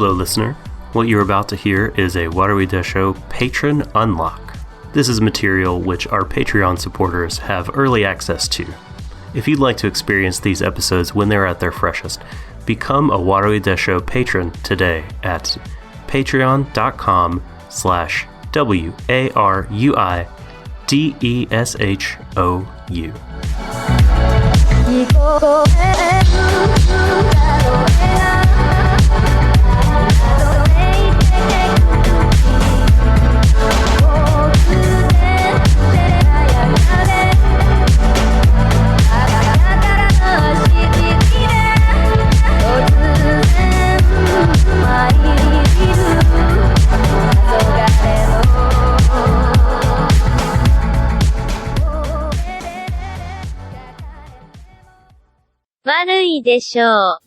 Hello, listener. What you're about to hear is a Warui Deshou Patron Unlock. This is material which our Patreon supporters have early access to. If you'd like to experience these episodes when they're at their freshest, become a Warui Deshou patron today at patreon.com/WARUIDESHOU. Warui Deshou.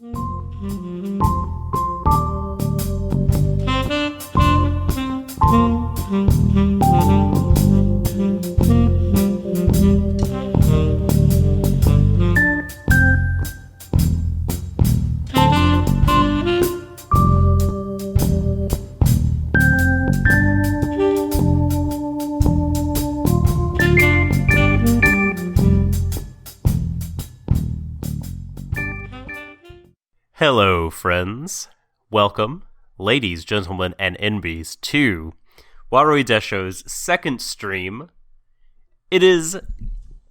Hello, friends. Welcome, ladies, gentlemen, and NBs, to Warui Deshou's second stream. It is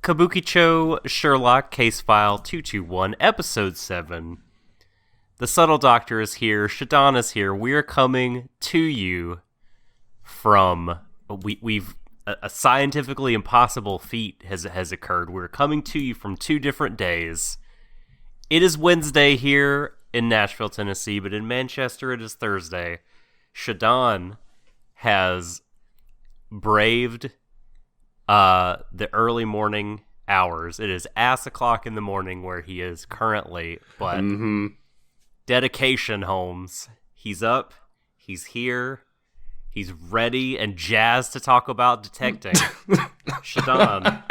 Kabukicho Sherlock Case File 221, Episode 7. The Subtle Doctor is here. Shadon is here. We are coming to you from... A scientifically impossible feat has occurred. We're coming to you from 2 different days. It is Wednesday here in Nashville, Tennessee, but in Manchester it is Thursday. Shadon has braved the early morning hours. It is ass o'clock in the morning where he is currently, but dedication, Holmes. He's up, he's here, he's ready and jazzed to talk about detecting. Shadon.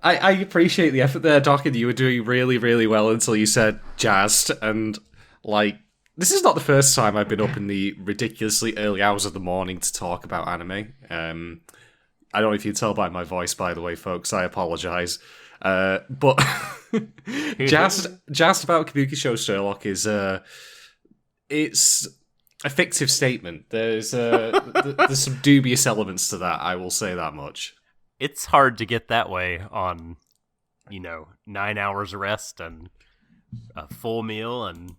I appreciate the effort there, Doc, and you were doing really, really well until you said jazzed, and, this is not the first time I've been up in the ridiculously early hours of the morning to talk about anime. I don't know if you can tell by my voice, by the way, folks, I apologise. But jazzed about Kabukicho Sherlock is, it's a fictive statement. There's some dubious elements to that, I will say that much. It's hard to get that way on, 9 hours of rest and a full meal and,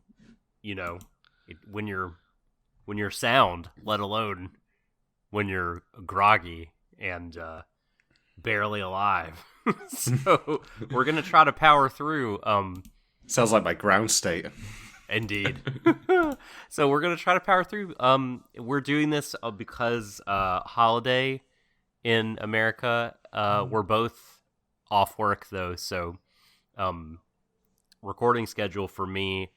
when you're sound, let alone when you're groggy and barely alive. So we're going to try to power through. Sounds like my ground state. Indeed. So we're going to try to power through. We're doing this because holiday in America. We're both off work though, so recording schedule for me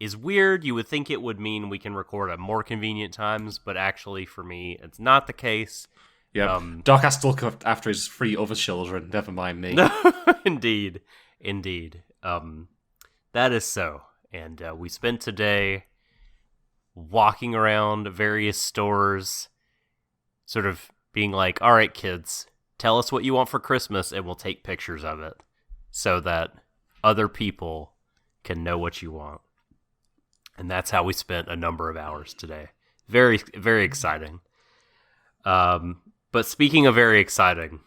is weird. You would think it would mean we can record at more convenient times, but actually for me it's not the case. Yeah, Doc has to look after his 3 other children, never mind me. Indeed. That is so. And we spent today walking around various stores, sort of being like, all right, kids, tell us what you want for Christmas and we'll take pictures of it so that other people can know what you want. And that's how we spent a number of hours today. Very, very exciting. But speaking of very exciting,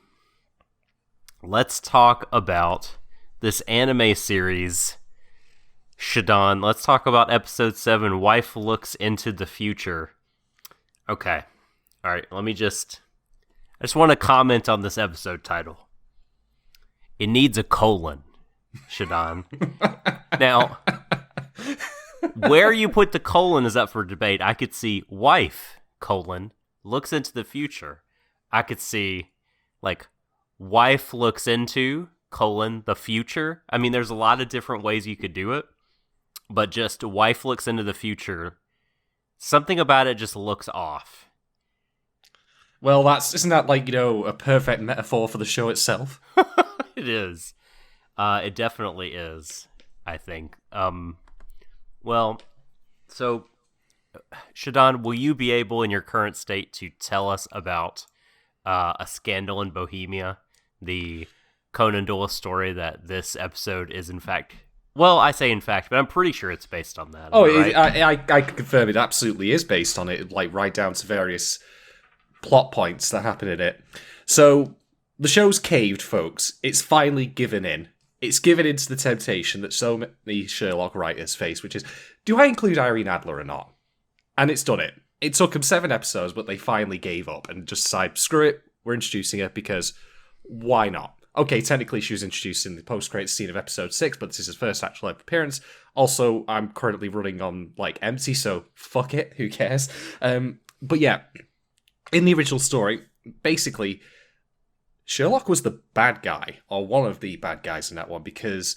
let's talk about this anime series. Shadon, let's talk about episode 7, Wife Looks into the Future. Okay. All right, I just want to comment on this episode title. It needs a colon, Shadon. Now, where you put the colon is up for debate. I could see wife, colon, looks into the future. I could see, wife looks into, colon, the future. I mean, there's a lot of different ways you could do it, but just wife looks into the future. Something about it just looks off. Well, isn't that a perfect metaphor for the show itself? It is. It definitely is. I think. Well, so Shadon, will you be able, in your current state, to tell us about A Scandal in Bohemia, the Conan Doyle story that this episode is, in fact... Well, I say in fact, but I'm pretty sure it's based on that. Right? I can confirm it absolutely is based on it, like right down to various plot points that happen in it. So, the show's caved, folks. It's finally given in. It's given into the temptation that so many Sherlock writers face, which is, do I include Irene Adler or not? And it's done it. It took them 7 episodes, but they finally gave up and just decided, screw it, we're introducing her because why not? Okay, technically she was introduced in the post-credits scene of episode 6, but this is his first actual appearance. Also, I'm currently running on, empty, so fuck it, who cares? But yeah, in the original story, basically, Sherlock was the bad guy, or one of the bad guys in that one, because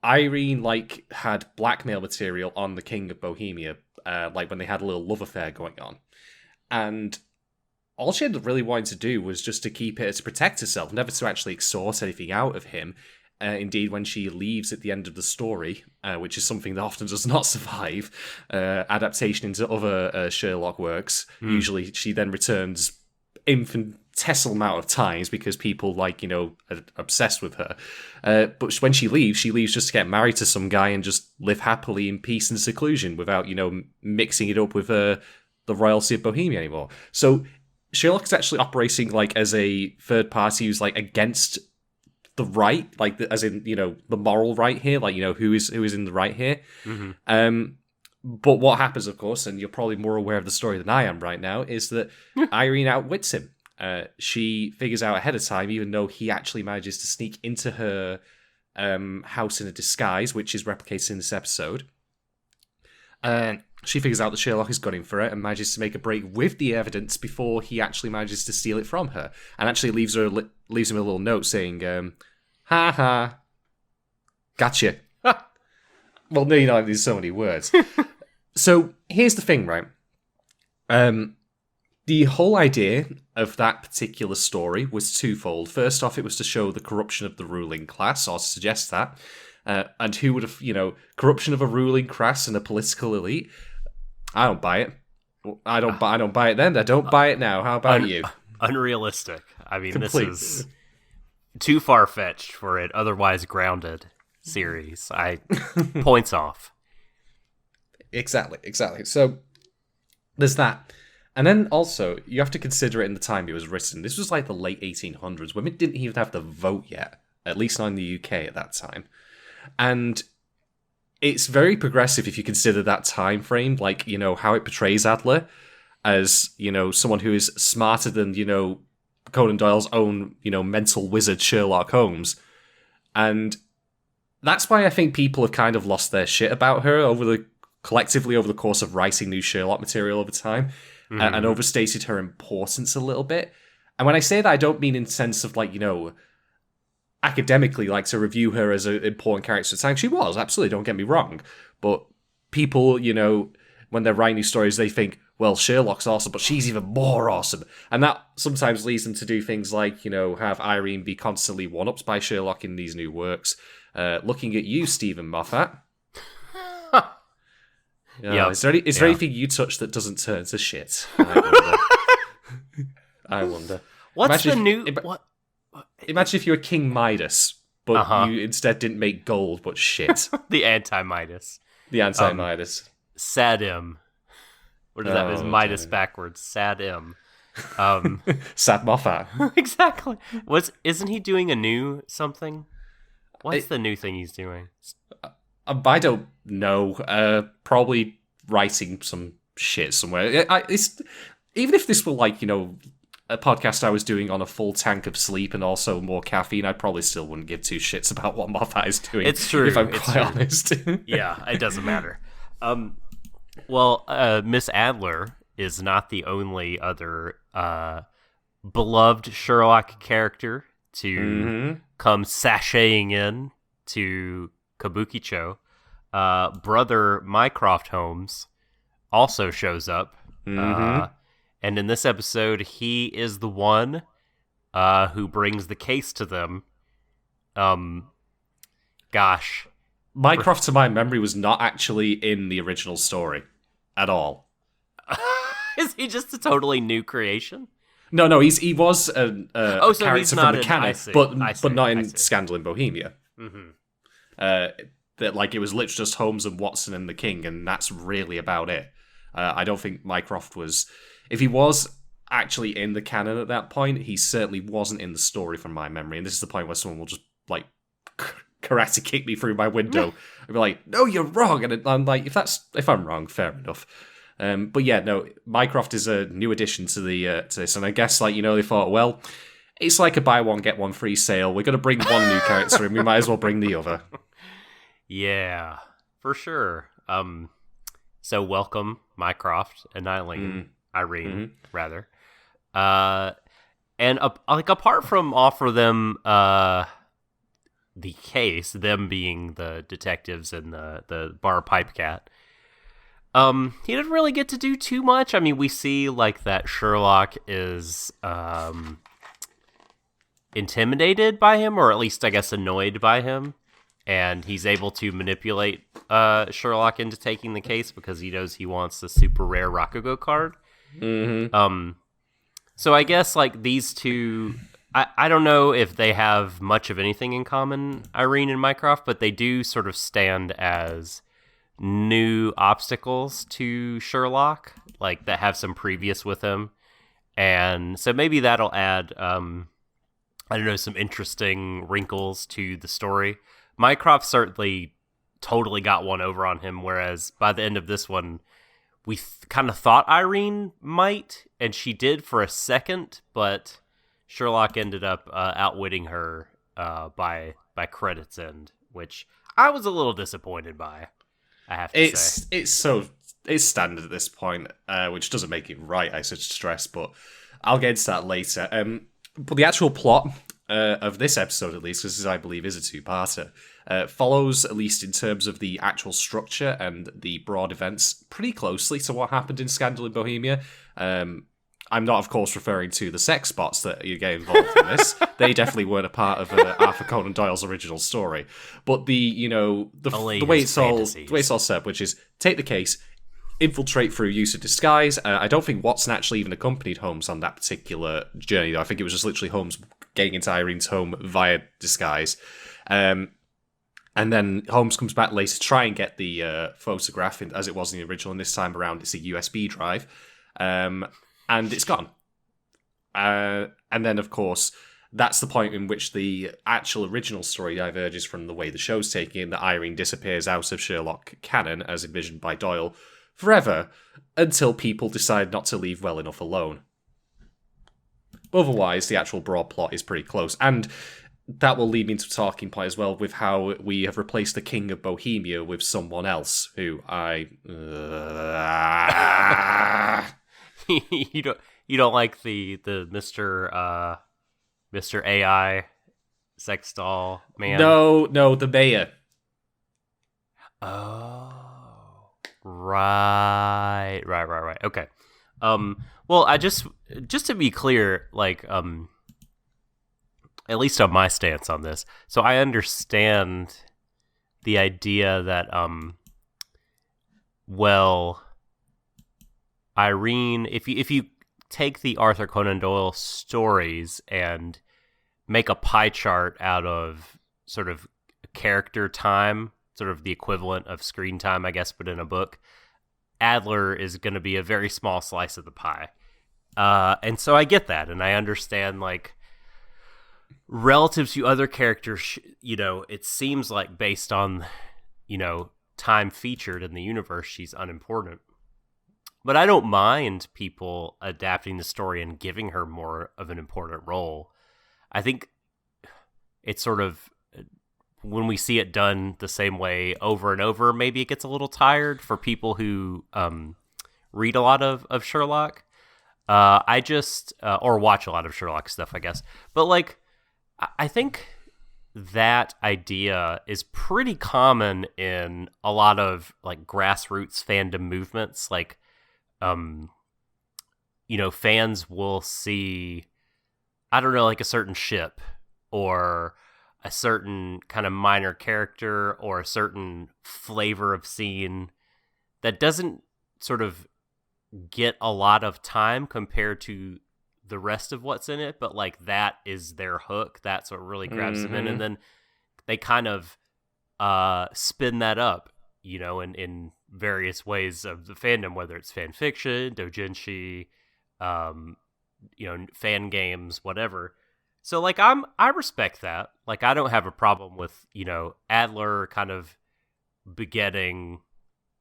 Irene, had blackmail material on the King of Bohemia, when they had a little love affair going on. And all she had really wanted to do was just to keep it, to protect herself, never to actually extort anything out of him. Indeed, when she leaves at the end of the story, which is something that often does not survive adaptation into other Sherlock works, usually she then returns infinitesimal amount of times because people, are obsessed with her. But when she leaves just to get married to some guy and just live happily in peace and seclusion without, mixing it up with the royalty of Bohemia anymore. So Sherlock is actually operating as a third party who's against the right, as in the moral right here, who is in the right here. Mm-hmm. But what happens, of course, and you're probably more aware of the story than I am right now, is that Irene outwits him. She figures out ahead of time, even though he actually manages to sneak into her house in a disguise, which is replicated in this episode. She figures out that Sherlock has got him for it and manages to make a break with the evidence before he actually manages to steal it from her. And actually leaves him a little note saying, ha ha, gotcha. Well, no, there's so many words. So, here's the thing, right? The whole idea of that particular story was twofold. First off, it was to show the corruption of the ruling class, or to suggest that. And who would have, corruption of a ruling class and a political elite? I don't buy it. I don't buy it then. I don't buy it now. How about you? Unrealistic. I mean, Complete. This is too far-fetched for an otherwise grounded series. Points off. Exactly. So, there's that. And then also, you have to consider it in the time it was written. This was the late 1800s. Women didn't even have the vote yet. At least not in the UK at that time. And it's very progressive if you consider that time frame, how it portrays Adler as, someone who is smarter than, Conan Doyle's own, mental wizard Sherlock Holmes. And that's why I think people have kind of lost their shit about her collectively over the course of writing new Sherlock material over time, and overstated her importance a little bit. And when I say that, I don't mean in the sense of academically, to review her as an important character at the time. She was, absolutely, don't get me wrong. But people, when they're writing these stories, they think, well, Sherlock's awesome, but she's even more awesome. And that sometimes leads them to do things have Irene be constantly one-ups by Sherlock in these new works. Looking at you, Stephen Moffat. Yeah. Is there anything you touch that doesn't turn to shit? I wonder. What's Imagine the new... What? Imagine if you were King Midas, but you instead didn't make gold, but shit. The anti-Midas. The anti-Midas. Sad-im. What is that? Is Midas backwards? Sad-im. Sad Moffat. Exactly. Isn't he doing a new something? What's the new thing he's doing? I don't know. Probably writing some shit somewhere. Even if this were a podcast I was doing on a full tank of sleep and also more caffeine, I probably still wouldn't give two shits about what Moffat is doing. It's true. If I'm quite honest. Yeah, it doesn't matter. Well, Miss Adler is not the only other beloved Sherlock character to come sashaying in to Kabukicho. Brother Mycroft Holmes also shows up. And in this episode, he is the one who brings the case to them. Gosh, Mycroft, to my memory, was not actually in the original story at all. Is he just a totally new creation? No, he was a so character he's from not the in, canon, I see, but not I in see. Scandal in Bohemia. Mm-hmm. That like it was literally just Holmes and Watson and the King, and that's really about it. I don't think Mycroft was. If he was actually in the canon at that point, he certainly wasn't in the story from my memory. And this is the point where someone will just like karate kick me through my window and be like, "No, you're wrong." And I'm like, if I'm wrong, fair enough. But yeah, no, Mycroft is a new addition to this, and I guess like they thought, well, it's like a buy one get one free sale. We're gonna bring one new character in, we might as well bring the other. Yeah, for sure. So welcome, Mycroft and Irene, rather. And apart from offer them the case, them being the detectives and the bar pipe cat, he didn't really get to do too much. I mean, we see like that Sherlock is intimidated by him, or at least I guess annoyed by him. And he's able to manipulate Sherlock into taking the case because he knows he wants the super rare Rakugo card. Mm-hmm. So I guess like these two, I don't know if they have much of anything in common, Irene and Mycroft, but they do sort of stand as new obstacles to Sherlock, like that have some previous with him. And so maybe that'll add, I don't know, some interesting wrinkles to the story. Mycroft certainly totally got one over on him, whereas by the end of this one, we kind of thought Irene might, and she did for a second, but Sherlock ended up outwitting her by credits end, which I was a little disappointed by, I have to say. It's standard at this point, which doesn't make it right, I should stress, but I'll get into that later. But the actual plot of this episode, at least, because this, I believe, is a two-parter, follows, at least in terms of the actual structure and the broad events, pretty closely to what happened in Scandal in Bohemia. I'm not, of course, referring to the sex bots that you get involved in this. They definitely weren't a part of Arthur Conan Doyle's original story. But the way it's all set up, which is take the case, infiltrate through use of disguise. I don't think Watson actually even accompanied Holmes on that particular journey, though. I think it was just literally Holmes getting into Irene's home via disguise. And then Holmes comes back later to try and get the photograph, as it was in the original, and this time around it's a USB drive. And it's gone. And then, of course, that's the point in which the actual original story diverges from the way the show's taking it, that Irene disappears out of Sherlock canon, as envisioned by Doyle, forever, until people decide not to leave well enough alone. Otherwise, the actual broad plot is pretty close. And that will lead me into a talking point as well with how we have replaced the King of Bohemia with someone else who I... You don't like the Mr. AI sex doll man? No, the mayor. Oh, right. Okay. Well, I just to be clear, like, at least on my stance on this, so I understand the idea that, well, Irene, if you take the Arthur Conan Doyle stories and make a pie chart out of sort of character time, sort of the equivalent of screen time, I guess, but in a book, Adler is going to be a very small slice of the pie. And so I get that, and I understand, like, relative to other characters, it seems like based on, time featured in the universe, she's unimportant. But I don't mind people adapting the story and giving her more of an important role. I think it's sort of, when we see it done the same way over and over, maybe it gets a little tired for people who read a lot of Sherlock. Or watch a lot of Sherlock stuff, I guess. But, like, I think that idea is pretty common in a lot of, like, grassroots fandom movements. Like, fans will see, I don't know, like a certain ship or a certain kind of minor character or a certain flavor of scene that doesn't sort of get a lot of time compared to the rest of what's in it, but like that is their hook. That's what really grabs them in, and then they kind of spin that up, you know, in various ways of the fandom, whether it's fan fiction, doujinshi, you know, fan games, whatever. So like I respect that. Like I don't have a problem with, you know, Adler kind of begetting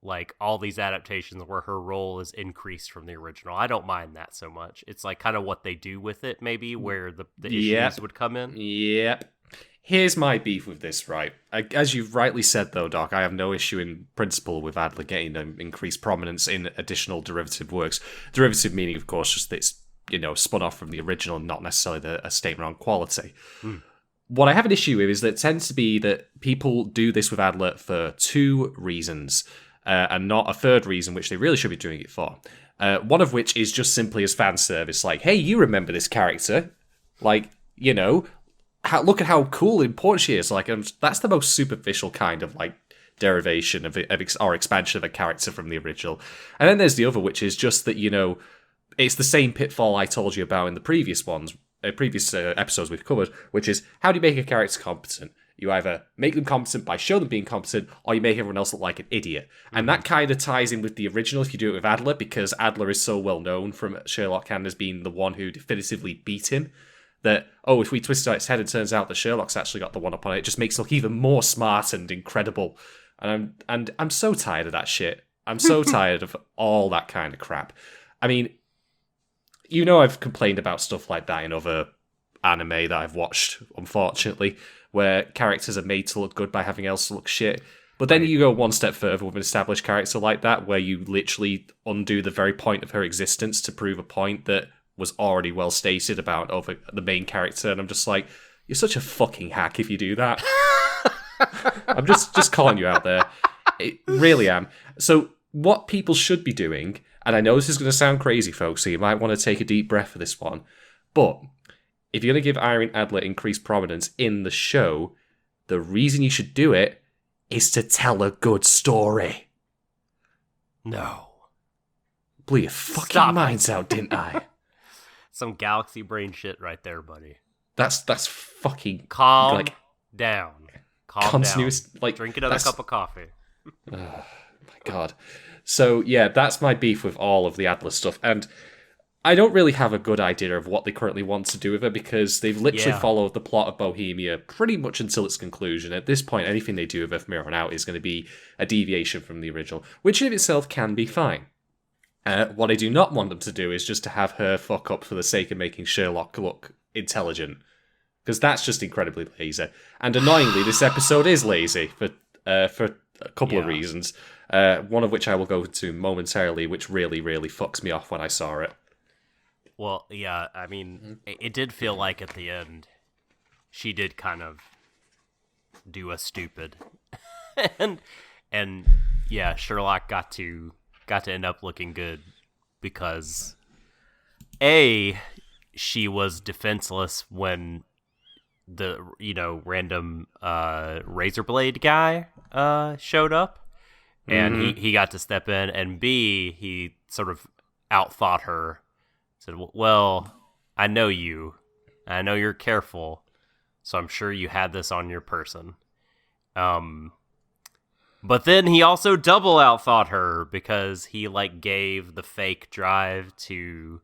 like all these adaptations where her role is increased from the original. I don't mind that so much. It's like kind of what they do with it, maybe, where the issues would come in. Yep. Here's my beef with this, right? As you've rightly said, though, Doc, I have no issue in principle with Adler getting increased prominence in additional derivative works. Derivative meaning, of course, just that it's, you know, spun off from the original, not necessarily a statement on quality. What I have an issue with is that it tends to be that people do this with Adler for two reasons. And not a third reason, which they really should be doing it for. One of which is just simply as fan service, like, hey, you remember this character? Like, you know, look at how cool and important she is. Like, that's the most superficial kind of, like, derivation or expansion of a character from the original. And then there's the other, which is just that, you know, it's the same pitfall I told you about in the previous episodes we've covered, which is, how do you make a character competent? You either make them competent by showing them being competent, or you make everyone else look like an idiot. And that kind of ties in with the original if you do it with Adler, because Adler is so well known from Sherlock and as being the one who definitively beat him, that, if we twist out its head, it turns out that Sherlock's actually got the one up on it. It just makes it look even more smart and incredible. And I'm so tired of that shit. I'm so tired of all that kind of crap. I mean, you know, I've complained about stuff like that in other anime that I've watched, unfortunately, where characters are made to look good by having else look shit. But then you go one step further with an established character like that, where you literally undo the very point of her existence to prove a point that was already well stated about over the main character. And I'm just like, you're such a fucking hack if you do that. I'm just calling you out there. I really am. So what people should be doing, and I know this is going to sound crazy, folks, so you might want to take a deep breath for this one, but if you're going to give Irene Adler increased prominence in the show, the reason you should do it is to tell a good story. No. Blew your fucking minds out, didn't I? Some galaxy brain shit right there, buddy. That's fucking... Calm down. Calm down. Like, drink another cup of coffee. Oh, my God. So, yeah, that's my beef with all of the Adler stuff. And I don't really have a good idea of what they currently want to do with it, because they've literally followed the plot of Bohemia pretty much until its conclusion. At this point, anything they do with it from here on out is going to be a deviation from the original, which in itself can be fine. What I do not want them to do is just to have her fuck up for the sake of making Sherlock look intelligent, because that's just incredibly lazy. And annoyingly, this episode is lazy for a couple of reasons, one of which I will go to momentarily, which really, really fucks me off when I saw it. Well, yeah, I mean, it did feel like at the end, she did kind of do a stupid, and yeah, Sherlock got to end up looking good because she was defenseless when the random razor blade guy showed up, and he got to step in, and B, he sort of outthought her. Said, well, I know you. I know you're careful, so I'm sure you had this on your person. But then he also double outthought her because he gave the fake drive to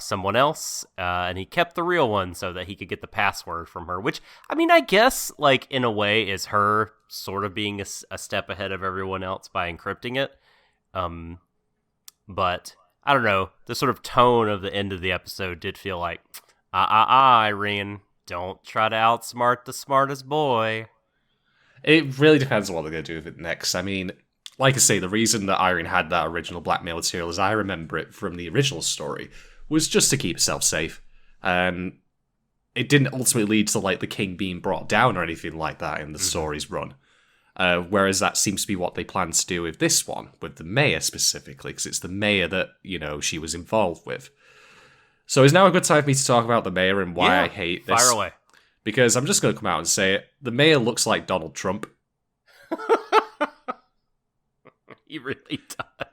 someone else, and he kept the real one so that he could get the password from her. Which, I mean, I guess in a way is her sort of being a step ahead of everyone else by encrypting it. But I don't know, the sort of tone of the end of the episode did feel like, Irene, don't try to outsmart the smartest boy. It really depends on what they're going to do with it next. I mean, like I say, the reason that Irene had that original blackmail material, as I remember it from the original story, was just to keep herself safe. It didn't ultimately lead to the king being brought down or anything like that in the story's run. Whereas that seems to be what they plan to do with this one, with the mayor specifically, because it's the mayor that, she was involved with. So is now a good time for me to talk about the mayor and why I hate this? Fire away. Because I'm just going to come out and say it. The mayor looks like Donald Trump. He really does.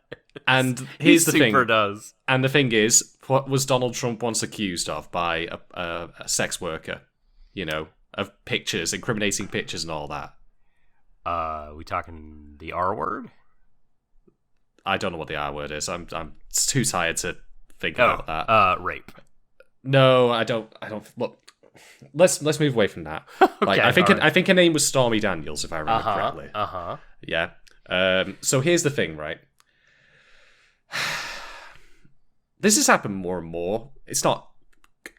And here's the thing. Super does. And the thing is, what was Donald Trump once accused of by a sex worker? You know, of pictures, incriminating pictures and all that. We talking the R word? I don't know what the R word is. I'm too tired to think about that. Rape. No, I don't. Look, let's move away from that. Like, okay, I think her name was Stormy Daniels, if I remember correctly. Yeah. So here's the thing, right? This has happened more and more. It's not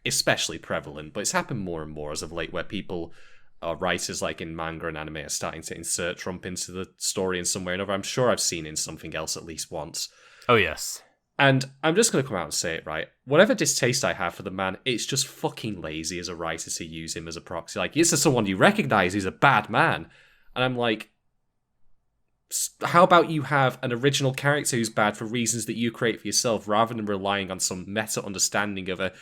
especially prevalent, but it's happened more and more as of late, where people or writers like in manga and anime are starting to insert Trump into the story in some way or another. I'm sure I've seen in something else at least once. Oh, yes. And I'm just going to come out and say it, right? Whatever distaste I have for the man, it's just fucking lazy as a writer to use him as a proxy. Like, this is someone you recognize who's a bad man. And I'm like, how about you have an original character who's bad for reasons that you create for yourself, rather than relying on some meta understanding of a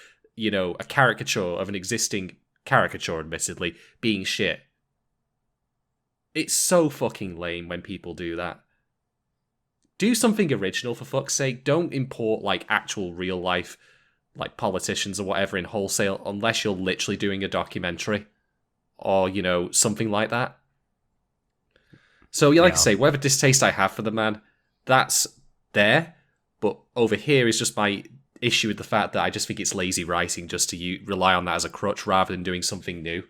caricature of an existing caricature, admittedly, being shit. It's so fucking lame when people do that. Do something original, for fuck's sake. Don't import, like, actual real life, like, politicians or whatever in wholesale, unless you're literally doing a documentary. Or, something like that. So, like I say, whatever distaste I have for the man, that's there. But over here is just my issue with the fact that I just think it's lazy writing just to rely on that as a crutch rather than doing something new.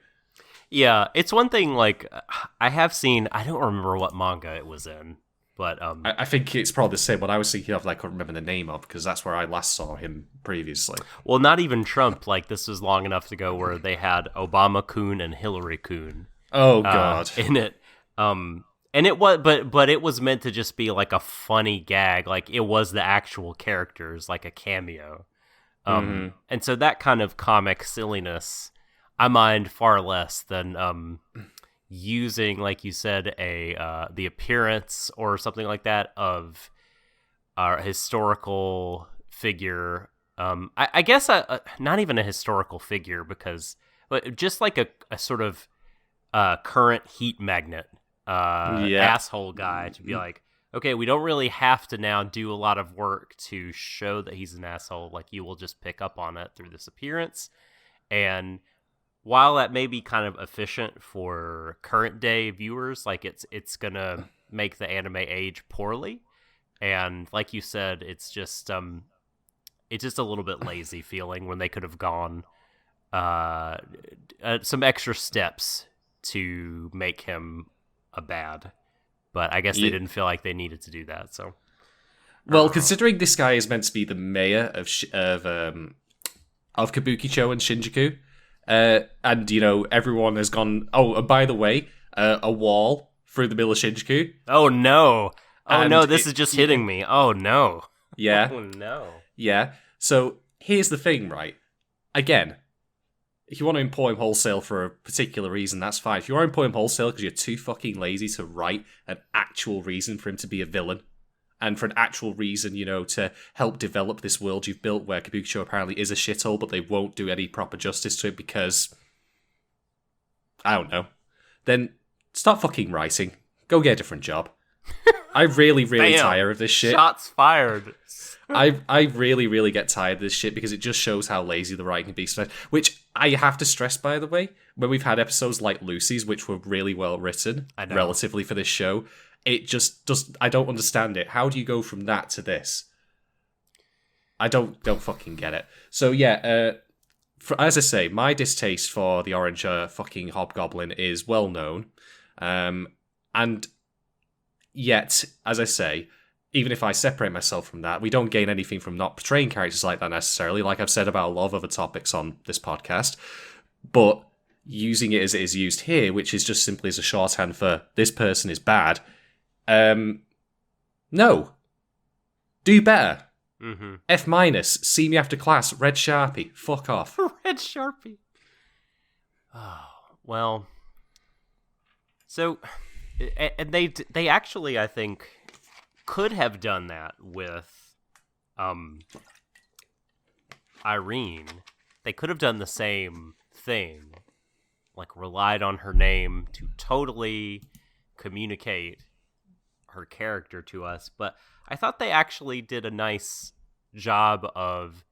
Yeah, it's one thing, like, I have seen, I don't remember what manga it was in, but... I think it's probably the same one I was thinking of that I couldn't remember the name of, because that's where I last saw him previously. Well, not even Trump, like, this was long enough ago where they had Obama-kun and Hillary-kun. Oh, God. In it. And it was, but it was meant to just be like a funny gag, like it was the actual characters, like a cameo. And so that kind of comic silliness, I mind far less than using, like you said, the appearance or something like that of a historical figure. I guess not even a historical figure, but just like a sort of current heat magnet. Asshole guy to be like, okay, we don't really have to now do a lot of work to show that he's an asshole. Like, you will just pick up on it through this appearance. And while that may be kind of efficient for current day viewers, like it's gonna make the anime age poorly. And like you said, it's just a little bit lazy feeling when they could have gone some extra steps to make him a bad, but I guess they didn't feel like they needed to do that. So, well, considering this guy is meant to be the mayor of Kabukicho and Shinjuku, and everyone has gone. Oh, and by the way, a wall through the middle of Shinjuku. Oh no! Oh no! This is just hitting me. Oh no! Yeah. Oh no! Yeah. So here's the thing, right? Again, if you want to import him wholesale for a particular reason, that's fine. If you want to import him wholesale because you're too fucking lazy to write an actual reason for him to be a villain, and for an actual reason, to help develop this world you've built where Kabukicho apparently is a shithole, but they won't do any proper justice to it because... I don't know. Then stop fucking writing. Go get a different job. I really, really tire of this shit. Shots fired. I really, really get tired of this shit because it just shows how lazy the writing can be. Which I have to stress, by the way, when we've had episodes like Lucy's, which were really well written, relatively for this show, it just does. I don't understand it. How do you go from that to this? I don't fucking get it. So yeah, as I say, my distaste for the orange fucking hobgoblin is well known, and yet, as I say, even if I separate myself from that, we don't gain anything from not portraying characters like that necessarily, like I've said about a lot of other topics on this podcast. But using it as it is used here, which is just simply as a shorthand for this person is bad, no. Do better. Mm-hmm. F-, see me after class, red Sharpie, fuck off. Red Sharpie. Oh, well. So, and they actually, I think, could have done that with Irene. They could have done the same thing like relied on her name to totally communicate her character to us, but I thought they actually did a nice job of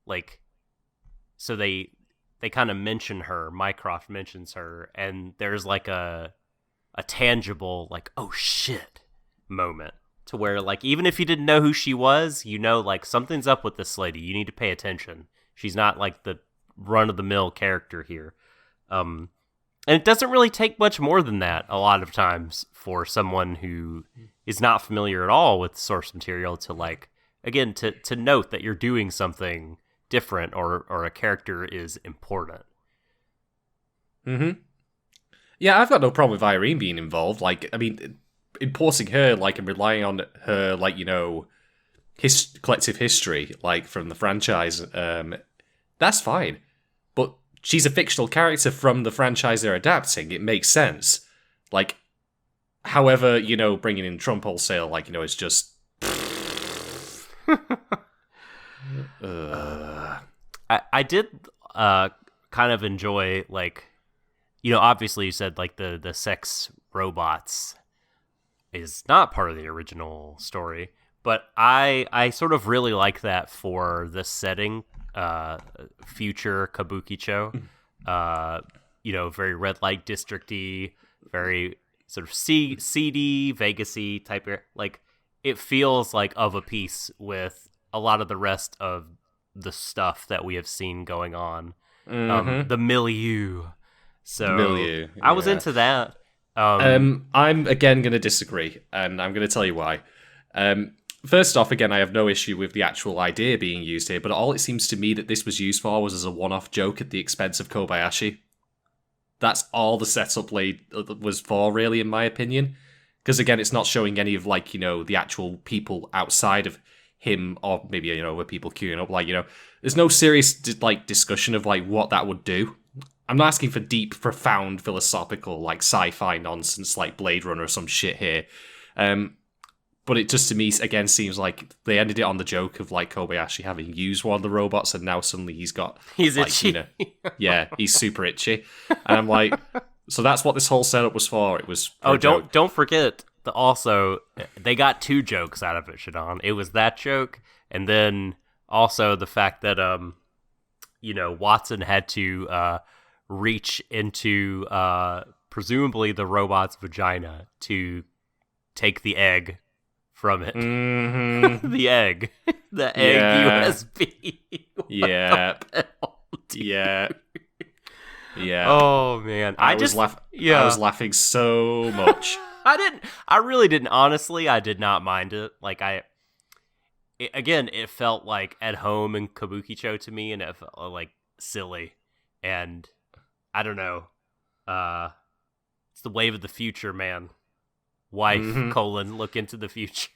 like, so they kind of mention her, Mycroft mentions her, and there's like a tangible like, oh shit moment, to where like even if you didn't know who she was, you know, like something's up with this lady, you need to pay attention. She's not like the run-of-the-mill character here. And it doesn't really take much more than that a lot of times for someone who is not familiar at all with source material to like, again, to note that you're doing something different or a character is important. Mm-hmm. Yeah, I've got no problem with Irene being involved. Like, I mean, importing her, like, and relying on her, like, you know, collective history, like, from the franchise, that's fine. But she's a fictional character from the franchise they're adapting. It makes sense. Like, however, you know, bringing in Trump wholesale, like, you know, it's just... I did kind of enjoy, like, you know, obviously you said, like, the sex robots is not part of the original story, but I sort of really like that for the setting, future Kabukicho, you know, very red light district-y, very sort of seedy, Vegas-y type, like, it feels like of a piece with a lot of the rest of the stuff that we have seen going on. The milieu. So milieu, yeah. I was into that. I'm again going to disagree, and I'm going to tell you why. First off, again, I have no issue with the actual idea being used here, but all it seems to me that this was used for was as a one-off joke at the expense of Kobayashi. That's all the setup was for, really, in my opinion. Because, again, it's not showing any of, like, you know, the actual people outside of him, or maybe, you know, with people queuing up. Like, you know, there's no serious, like, discussion of, like, what that would do. I'm not asking for deep, profound, philosophical, like, sci-fi nonsense, like Blade Runner or some shit here. But it just, to me, again, seems like they ended it on the joke of, like, Kobayashi having used one of the robots, and now suddenly he's like, itchy. You know, yeah, he's super itchy. And I'm like, so that's what this whole setup was for. It was... don't forget, also, they got two jokes out of it, Shadon. It was that joke, and then also the fact that, you know, Watson had to reach into, presumably the robot's vagina to take the egg from it. Mm-hmm. The egg USB. Yeah. Oh man, I was laughing so much. I really didn't. Honestly, I did not mind it. Like it felt like at home in Kabukicho to me, and it felt like silly. And I don't know. It's the wave of the future, man. Wife, look into the future.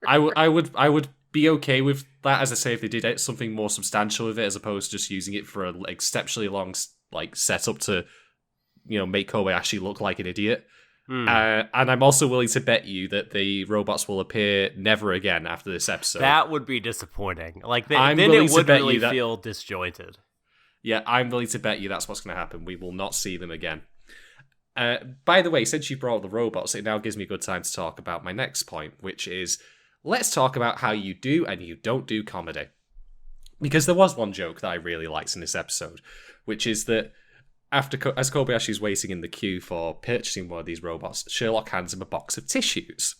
I would be okay with that, as I say, if they did something more substantial with it, as opposed to just using it for an exceptionally long, like, setup to, you know, make Kobayashi look like an idiot. And I'm also willing to bet you that the robots will appear never again after this episode. That would be disappointing. Like, then it would really feel disjointed. Yeah, I'm willing to bet you that's what's going to happen. We will not see them again. By the way, since you brought up the robots, it now gives me a good time to talk about my next point, which is, let's talk about how you do and you don't do comedy. Because there was one joke that I really liked in this episode, which is that as Kobayashi's waiting in the queue for purchasing one of these robots, Sherlock hands him a box of tissues.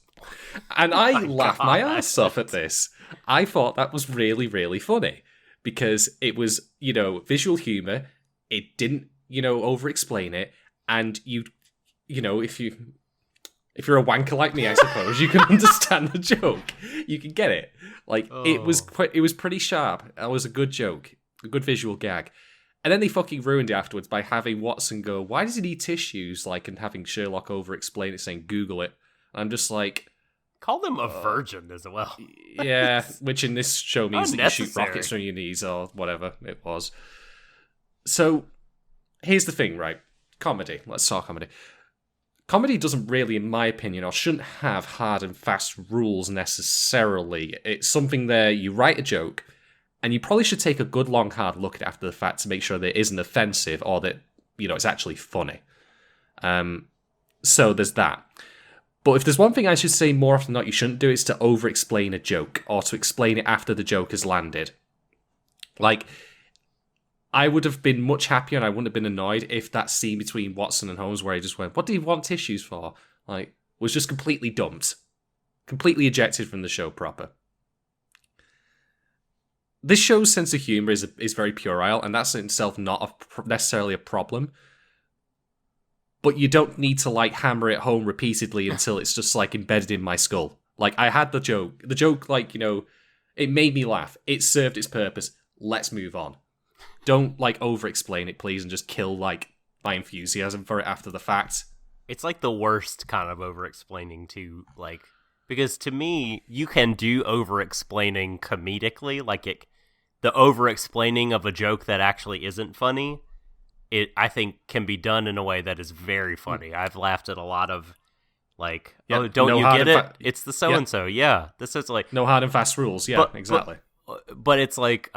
And I laughed my ass off at this. I thought that was really, really funny. Because it was, you know, visual humor. It didn't, you know, over-explain it. And you know, if you're a wanker like me, I suppose, you can understand the joke. You can get it. Like, it was pretty sharp. That was a good joke. A good visual gag. And then they fucking ruined it afterwards by having Watson go, why does he need tissues? Like, and having Sherlock over-explain it, saying, Google it. And I'm just like... Call them a virgin as well. Yeah, which in this show means that you shoot rockets from your knees or whatever it was. So, here's the thing, right? Comedy. Let's talk comedy. Comedy doesn't really, in my opinion, or shouldn't have hard and fast rules necessarily. It's something there, you write a joke, and you probably should take a good long hard look at it after the fact to make sure that it isn't offensive or that, it's actually funny. So there's that. But if there's one thing I should say more often than not you shouldn't do, it's to over-explain a joke, or to explain it after the joke has landed. Like, I would have been much happier and I wouldn't have been annoyed if that scene between Watson and Holmes where he just went, "What do you want tissues for?" Like, was just completely dumped. Completely ejected from the show proper. This show's sense of humour is very puerile, and that's in itself not necessarily a problem. But you don't need to, like, hammer it home repeatedly until it's just, like, embedded in my skull. Like, I had the joke. The joke, like, it made me laugh. It served its purpose. Let's move on. Don't, like, over-explain it, please, and just kill, like, my enthusiasm for it after the fact. It's, like, the worst kind of over-explaining, too, like... Because to me, you can do over-explaining comedically, like, the over-explaining of a joke that actually isn't funny... I think, can be done in a way that is very funny. I've laughed at a lot of, like, "Oh, don't you get it? It's the so-and-so." Yeah. This is like... No hard and fast rules. Yeah, exactly. But it's like,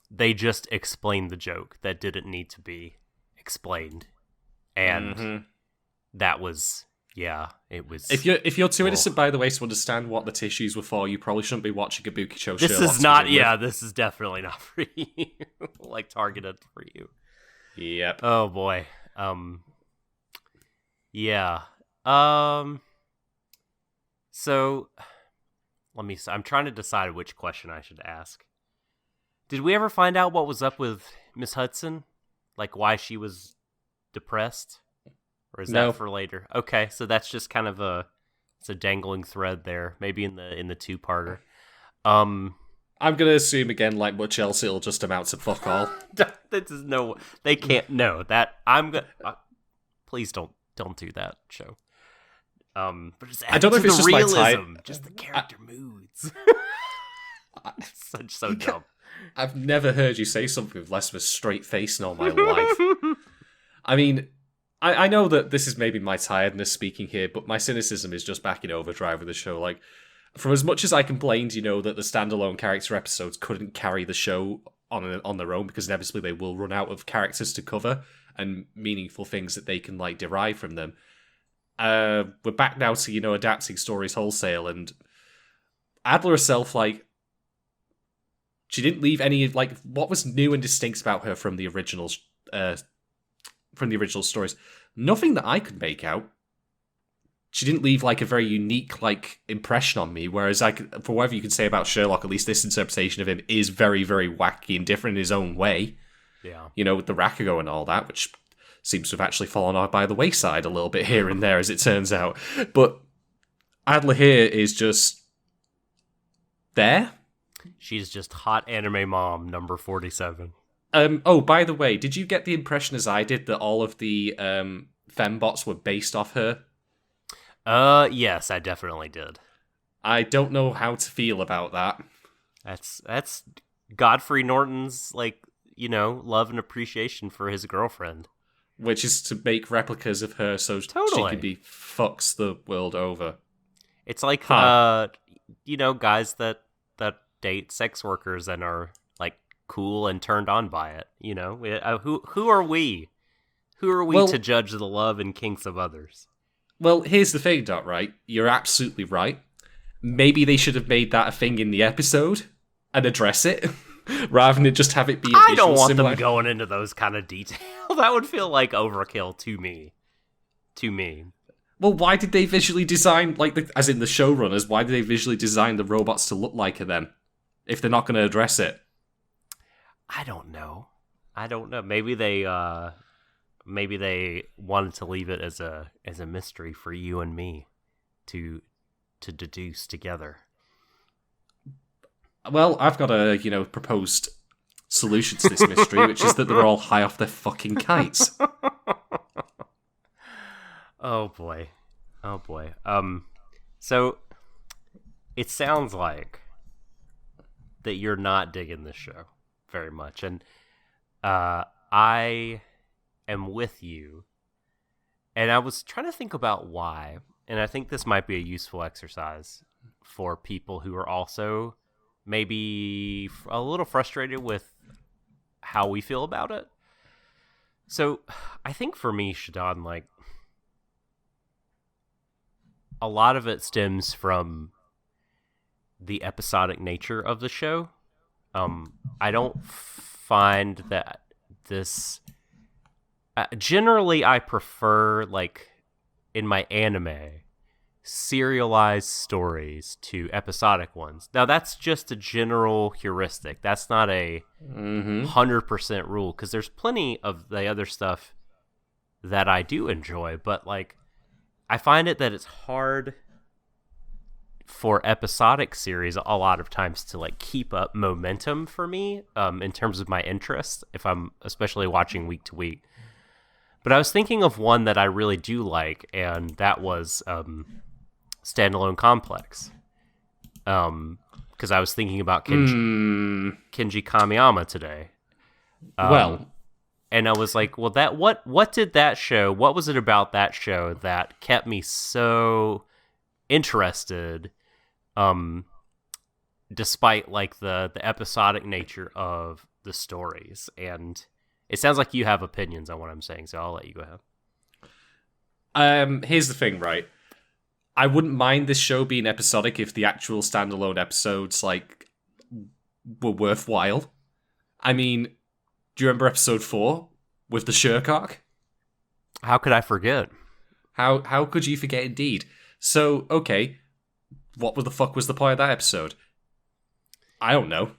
they just explained the joke that didn't need to be explained. And that was... Yeah, it was... If you're too innocent, by the way, to understand what the tissues were for, you probably shouldn't be watching Kabukicho Sherlock. This is not... Yeah, this is definitely not for you. Like, targeted for you. Yep. Oh boy. Yeah. So let me I'm trying to decide which question I should ask. Did we ever find out what was up with Miss Hudson? Like why she was depressed? Or is that for later? Okay, so that's just kind of it's a dangling thread there, maybe in the two-parter. I'm gonna assume again, like much else, it'll just amount to fuck all. That is no. They can't. No, that I'm gonna. Please don't do that show. But just I don't know if it's just realism, my type. Just the character moods. so dumb. I've never heard you say something with less of a straight face in all my life. I mean, I know that this is maybe my tiredness speaking here, but my cynicism is just back in overdrive with the show. Like. From as much as I complained, that the standalone character episodes couldn't carry the show on their own because inevitably they will run out of characters to cover and meaningful things that they can like derive from them. We're back now to adapting stories wholesale, and Adler herself, like, she didn't leave any like what was new and distinct about her from the original stories. Nothing that I could make out. She didn't leave, like, a very unique, like, impression on me, whereas, for whatever you can say about Sherlock, at least this interpretation of him is very, very wacky and different in his own way. Yeah. With the Rakugo and all that, which seems to have actually fallen off by the wayside a little bit here and there, as it turns out. But Adler here is just... there? She's just hot anime mom, number 47. Oh, by the way, did you get the impression, as I did, that all of the fembots were based off her? Yes, I definitely did. I don't know how to feel about that. That's Godfrey Norton's, like, love and appreciation for his girlfriend. Which is to make replicas of her so she can be fucks the world over. It's like, guys that date sex workers and are, like, cool and turned on by it, Who are we? Who are we to judge the love and kinks of others? Well, here's the thing, Dot, right? You're absolutely right. Maybe they should have made that a thing in the episode and address it, rather than just have it be a visual I don't want symbol. them going into those kind of details. That would feel like overkill to me. Well, why did they visually design, like, as in the showrunners, why did they visually design the robots to look like her then, if they're not going to address it? I don't know. Maybe they wanted to leave it as a mystery for you and me to deduce together. Well, I've got a proposed solution to this mystery, which is that they're all high off their fucking kites. Oh boy. So it sounds like that you're not digging this show very much, and I am with you, and I was trying to think about why, and I think this might be a useful exercise for people who are also maybe a little frustrated with how we feel about it. So, I think for me, Shadon, like, a lot of it stems from the episodic nature of the show. I don't find that this... generally, I prefer, like, in my anime, serialized stories to episodic ones. Now, that's just a general heuristic. That's not a 100% rule, because there's plenty of the other stuff that I do enjoy, but, like, I find it that it's hard for episodic series a lot of times to, like, keep up momentum for me in terms of my interest, if I'm especially watching week to week. But I was thinking of one that I really do like, and that was Standalone Complex. Because I was thinking about Kenji Kamiyama today. And I was like, well, that what did that show? What was it about that show that kept me so interested, despite like the episodic nature of the stories? And it sounds like you have opinions on what I'm saying, so I'll let you go ahead. Here's the thing, right? I wouldn't mind this show being episodic if the actual standalone episodes like were worthwhile. I mean, do you remember episode 4 with the Shirk arc? How could I forget? How could you forget indeed? So, okay, what the fuck was the point of that episode? I don't know.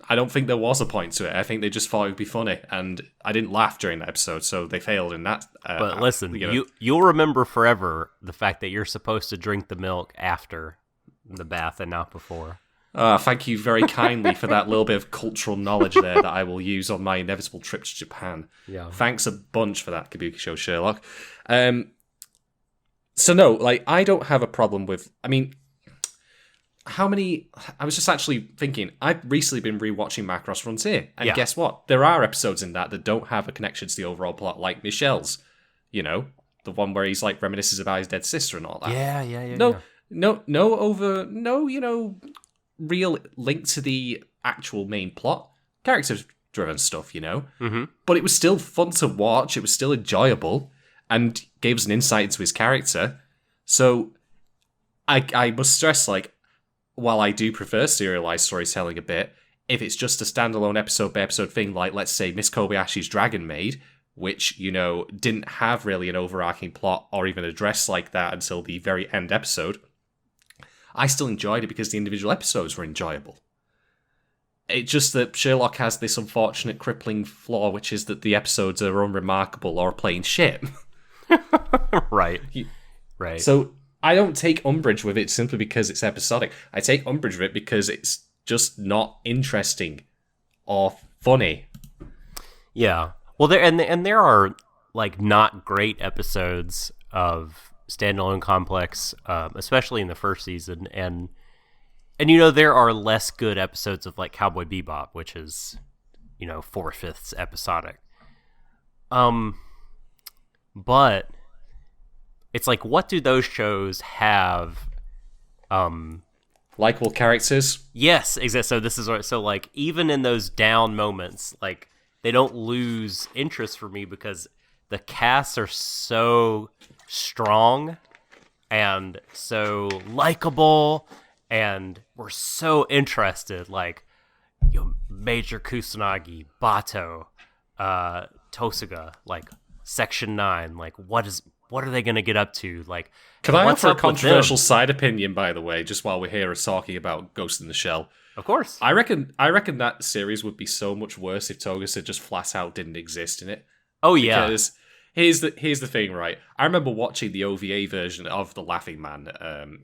I don't think there was a point to it. I think they just thought it would be funny, and I didn't laugh during that episode, so they failed in that. But listen, you'll remember forever the fact that you're supposed to drink the milk after the bath and not before. Thank you very kindly for that little bit of cultural knowledge there that I will use on my inevitable trip to Japan. Yeah. Thanks a bunch for that, Kabukicho Sherlock. So no, like, I don't have a problem with... I mean... I was just actually thinking, I've recently been rewatching Macross Frontier, and guess what? There are episodes in that don't have a connection to the overall plot, like Michelle's, you know, the one where he's like reminisces about his dead sister and all that. No, real link to the actual main plot. Character-driven stuff, you know? Mm-hmm. But it was still fun to watch, it was still enjoyable, and gave us an insight into his character. So, I must stress, like, while I do prefer serialized storytelling a bit, if it's just a standalone episode-by-episode thing, like, let's say, Miss Kobayashi's Dragon Maid, which, you know, didn't have really an overarching plot or even a dress like that until the very end episode, I still enjoyed it because the individual episodes were enjoyable. It's just that Sherlock has this unfortunate crippling flaw, which is that the episodes are unremarkable or plain shit. Right. Right. So... I don't take umbrage with it simply because it's episodic. I take umbrage with it because it's just not interesting or funny. Yeah. Well, there are like not great episodes of Standalone Complex, especially in the first season, and you know there are less good episodes of like Cowboy Bebop, which is 4/5 episodic. But it's like, what do those shows have? Likeable characters? Yes, exactly. So like, even in those down moments, like, they don't lose interest for me because the casts are so strong and so likable, and we're so interested. Like, Major Kusanagi, Bato, Tosuga, like Section 9, like what are they going to get up to? Like, can I offer a controversial side opinion, by the way, just while we're here talking about Ghost in the Shell? Of course. I reckon that series would be so much worse if Togusa just flat out didn't exist in it. Oh, yeah. Because here's the thing, right? I remember watching the OVA version of the Laughing Man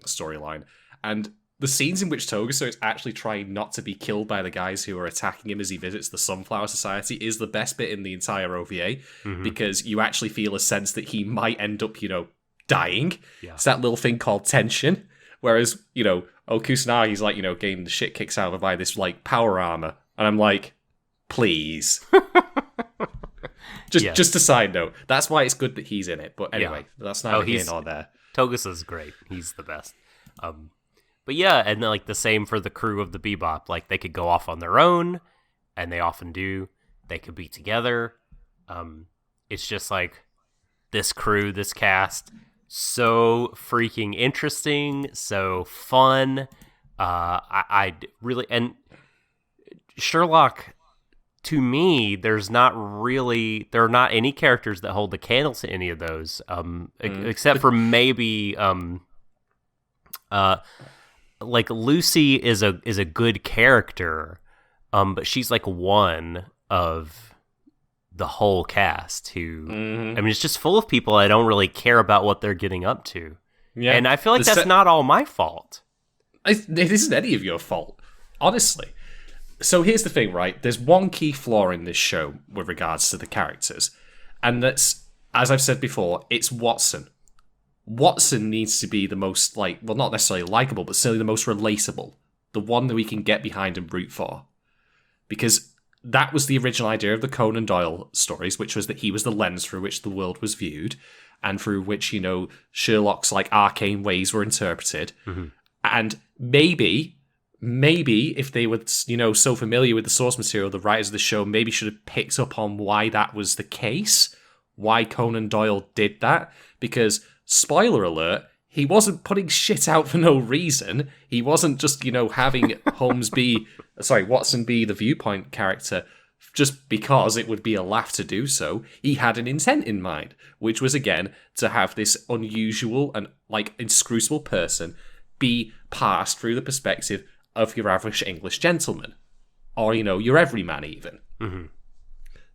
storyline, and the scenes in which Togusa is actually trying not to be killed by the guys who are attacking him as he visits the Sunflower Society is the best bit in the entire OVA, because you actually feel a sense that he might end up, dying. Yeah. It's that little thing called tension. Whereas, Kusunagi's like, getting the shit kicked out of him by this, like, power armor. And I'm like, please. Just a side note. That's why it's good that he's in it. But anyway, that's neither here nor there. Togusa's great. He's the best. But yeah, and like the same for the crew of the Bebop. Like, they could go off on their own, and they often do. They could be together. it's just like this crew, this cast, so freaking interesting, so fun. I really, and Sherlock, to me, there are not any characters that hold the candle to any of those, except for maybe like Lucy is a good character, but she's like one of the whole cast who, I mean, it's just full of people I don't really care about what they're getting up to. Yeah, and I feel like that's not all my fault. It isn't any of your fault, honestly. So here's the thing, right? There's one key flaw in this show with regards to the characters, and that's, as I've said before, it's Watson. Watson needs to be the most, like, well, not necessarily likable, but certainly the most relatable. The one that we can get behind and root for. Because that was the original idea of the Conan Doyle stories, which was that he was the lens through which the world was viewed, and through which, Sherlock's, like, arcane ways were interpreted. Mm-hmm. And maybe if they were, so familiar with the source material, the writers of the show maybe should have picked up on why that was the case, why Conan Doyle did that, because, spoiler alert, he wasn't putting shit out for no reason. He wasn't just, having Watson be the viewpoint character just because it would be a laugh to do so. He had an intent in mind, which was, again, to have this unusual and, like, inscrutable person be passed through the perspective of your average English gentleman. Or, your everyman, even. Mm-hmm.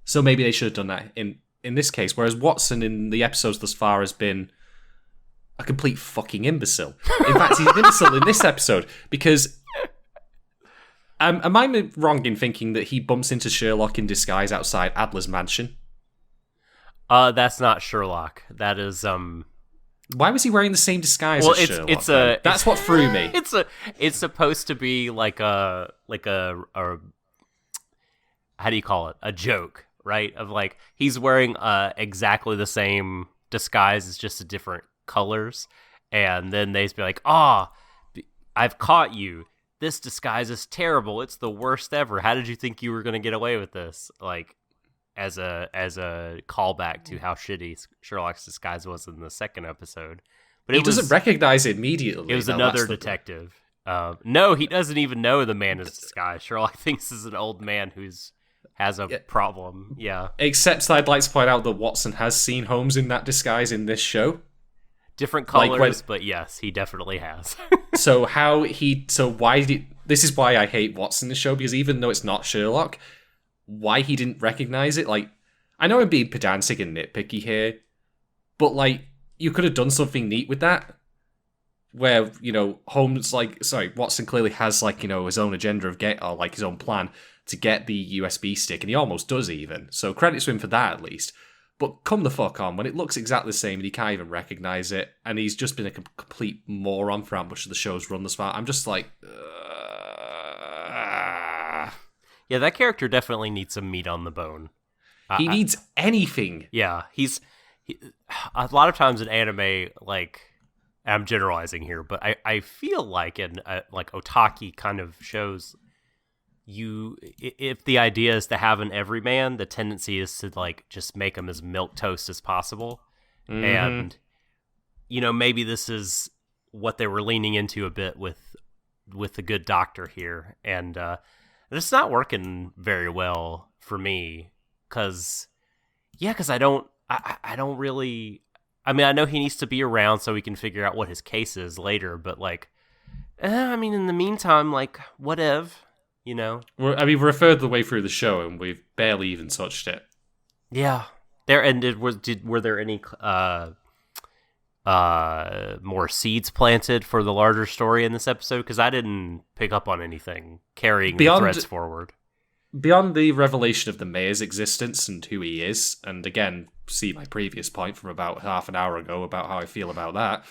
So maybe they should have done that in this case, whereas Watson in the episodes thus far has been a complete fucking imbecile. In fact, he's an imbecile in this episode, because... am I wrong in thinking that he bumps into Sherlock in disguise outside Adler's mansion? That's not Sherlock. That is, Why was he wearing the same disguise as Sherlock? That's what threw me. It's supposed to be like a how do you call it? A joke, right? Of like, he's wearing exactly the same disguise, it's just a different colors, and then they'd be like, I've caught you. This disguise is terrible. It's the worst ever. How did you think you were going to get away with this? Like, as a callback to how shitty Sherlock's disguise was in the second episode. But he doesn't recognize it immediately. It was another detective. No, he doesn't even know the man is disguised. Sherlock thinks is an old man has a problem. Yeah. Except I'd like to point out that Watson has seen Holmes in that disguise in this show. Different colors, but yes, he definitely has. This is why I hate Watson in the show, because even though it's not Sherlock, why he didn't recognize it, like, I know I'm being pedantic and nitpicky here, but, like, you could have done something neat with that, where, Holmes, Watson clearly has, like, his own agenda of his own plan to get the USB stick, and he almost does even, so credits to him for that at least. But come the fuck on, when it looks exactly the same and he can't even recognize it, and he's just been a complete moron for how much of the show's run thus far, I'm just like... Yeah, that character definitely needs some meat on the bone. He needs anything. Yeah, a lot of times in anime, like, I'm generalizing here, but I feel like in like otaki kind of shows, if the idea is to have an everyman, the tendency is to, like, just make him as milquetoast as possible. Mm-hmm. And maybe this is what they were leaning into a bit with the good doctor here, and it's not working very well for me, because I don't really, I mean, I know he needs to be around so we can figure out what his case is later, but, like, in the meantime, like, whatever. We're a third of the way through the show, and we've barely even touched it. Yeah, were there any more seeds planted for the larger story in this episode? Because I didn't pick up on anything carrying the threads forward. Beyond the revelation of the mayor's existence and who he is, and again, see my previous point from about half an hour ago about how I feel about that.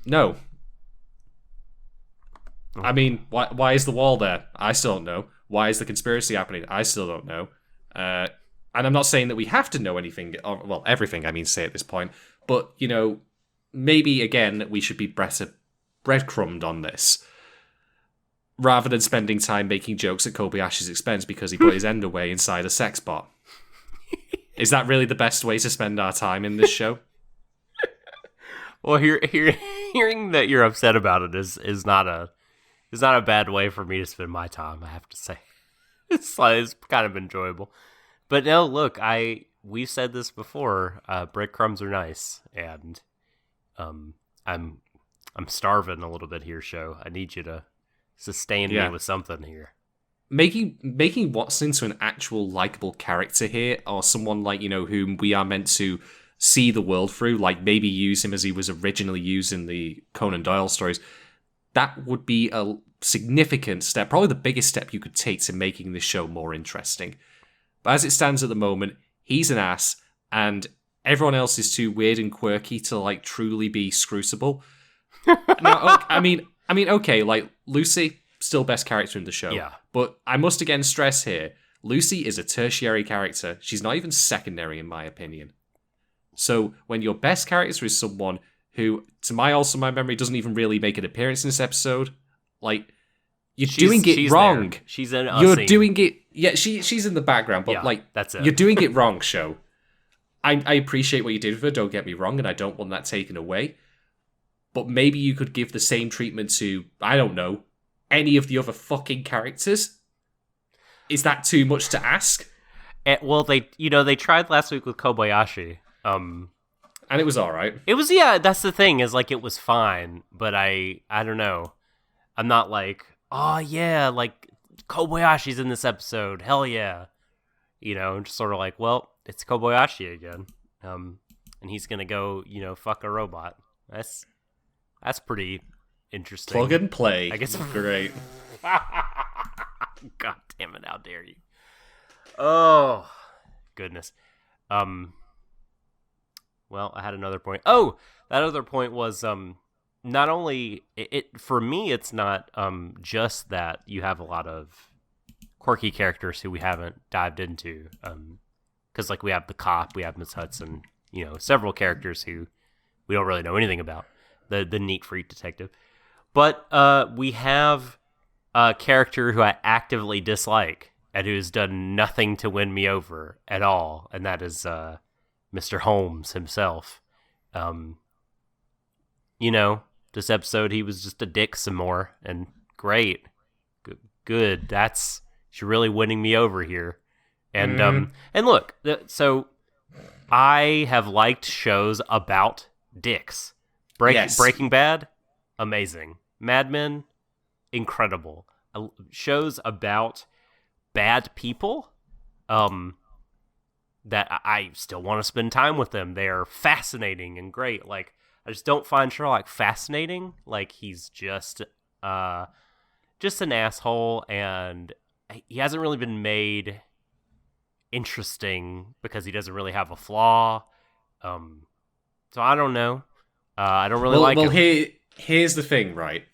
No. I mean, why is the wall there? I still don't know. Why is the conspiracy happening? I still don't know. And I'm not saying that we have to know anything, or, well, everything, say at this point. But, maybe, again, we should be breadcrumbed on this, rather than spending time making jokes at Kobayashi's expense because he put his end away inside a sex bot. Is that really the best way to spend our time in this show? Well, hearing that you're upset about it is not a bad way for me to spend my time, I have to say. It's kind of enjoyable. But no, look, we've said this before, breadcrumbs are nice, and I'm starving a little bit here, show. I need you to sustain me with something here. Making Watson into an actual likable character here, or someone like, whom we are meant to see the world through, like maybe use him as he was originally used in the Conan Doyle stories, that would be a significant step, probably the biggest step you could take to making this show more interesting. But as it stands at the moment, he's an ass, and everyone else is too weird and quirky to like truly be scrutable. Now, okay, like Lucy, still best character in the show. Yeah. But I must again stress here, Lucy is a tertiary character. She's not even secondary in my opinion. So when your best character is someone who, to my memory, doesn't even really make an appearance in this episode, like, she's doing it wrong. There. She's in You're scene. doing it. Yeah, she's in the background, but that's it. You're doing it wrong, show. I appreciate what you did with her, don't get me wrong, and I don't want that taken away. But maybe you could give the same treatment to, I don't know, any of the other fucking characters? Is that too much to ask? Well, they tried last week with Kobayashi. And it was alright. It was, that's the thing, is like it was fine, but I don't know. I'm not like, oh yeah, like Kobayashi's in this episode, hell yeah. Just sort of like, well, it's Kobayashi again. And he's gonna go, fuck a robot. That's pretty interesting. Plug and play. I guess Great. God damn it, how dare you. Oh, goodness. Well, I had another point. Oh, that other point was not only it for me, it's not just that you have a lot of quirky characters who we haven't dived into, because like we have the cop, we have Miss Hudson, several characters who we don't really know anything about. The neat freak detective, but we have a character who I actively dislike and who's done nothing to win me over at all, and that is Mr. Holmes himself. This episode he was just a dick some more, and great, good. You're really winning me over here, and and look, so I have liked shows about dicks. Breaking Bad, amazing. Mad Men, incredible. Shows about bad people, that I still want to spend time with them. They are fascinating and great. Like, I just don't find Sherlock fascinating. Like, he's just an asshole, and he hasn't really been made interesting because he doesn't really have a flaw. So I don't know. I don't really like him. Well, here's the thing, right?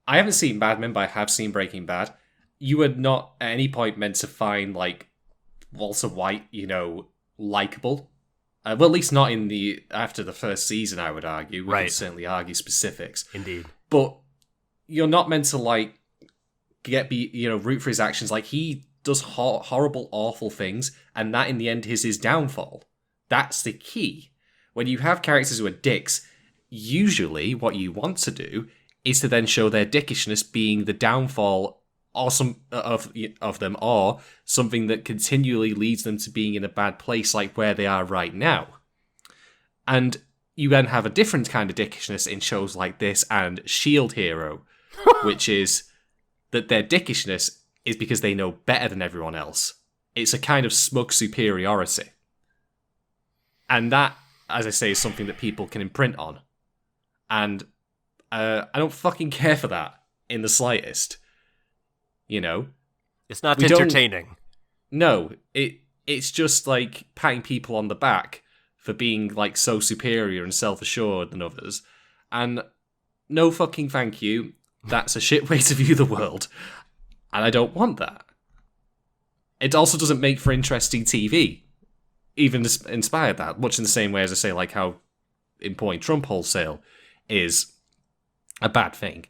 I haven't seen Mad Men, but I have seen Breaking Bad. You were not at any point meant to find, like, Walter White, likable. Well, at least not after the first season, I would argue. We can certainly argue specifics. Indeed. But you're not meant to, like, root for his actions. Like, he does horrible, awful things, and that, in the end, is his downfall. That's the key. When you have characters who are dicks, usually what you want to do is to then show their dickishness being the downfall or of them, or something that continually leads them to being in a bad place like where they are right now. And you then have a different kind of dickishness in shows like this and Shield Hero, which is that their dickishness is because they know better than everyone else. It's a kind of smug superiority. And that, as I say, is something that people can imprint on. And I don't fucking care for that in the slightest. It's not entertaining. No, it's just like patting people on the back for being like so superior and self-assured than others. And no fucking thank you. That's a shit way to view the world. And I don't want that. It also doesn't make for interesting TV. Even inspired that, much in the same way as I say, like how importing Trump wholesale is a bad thing.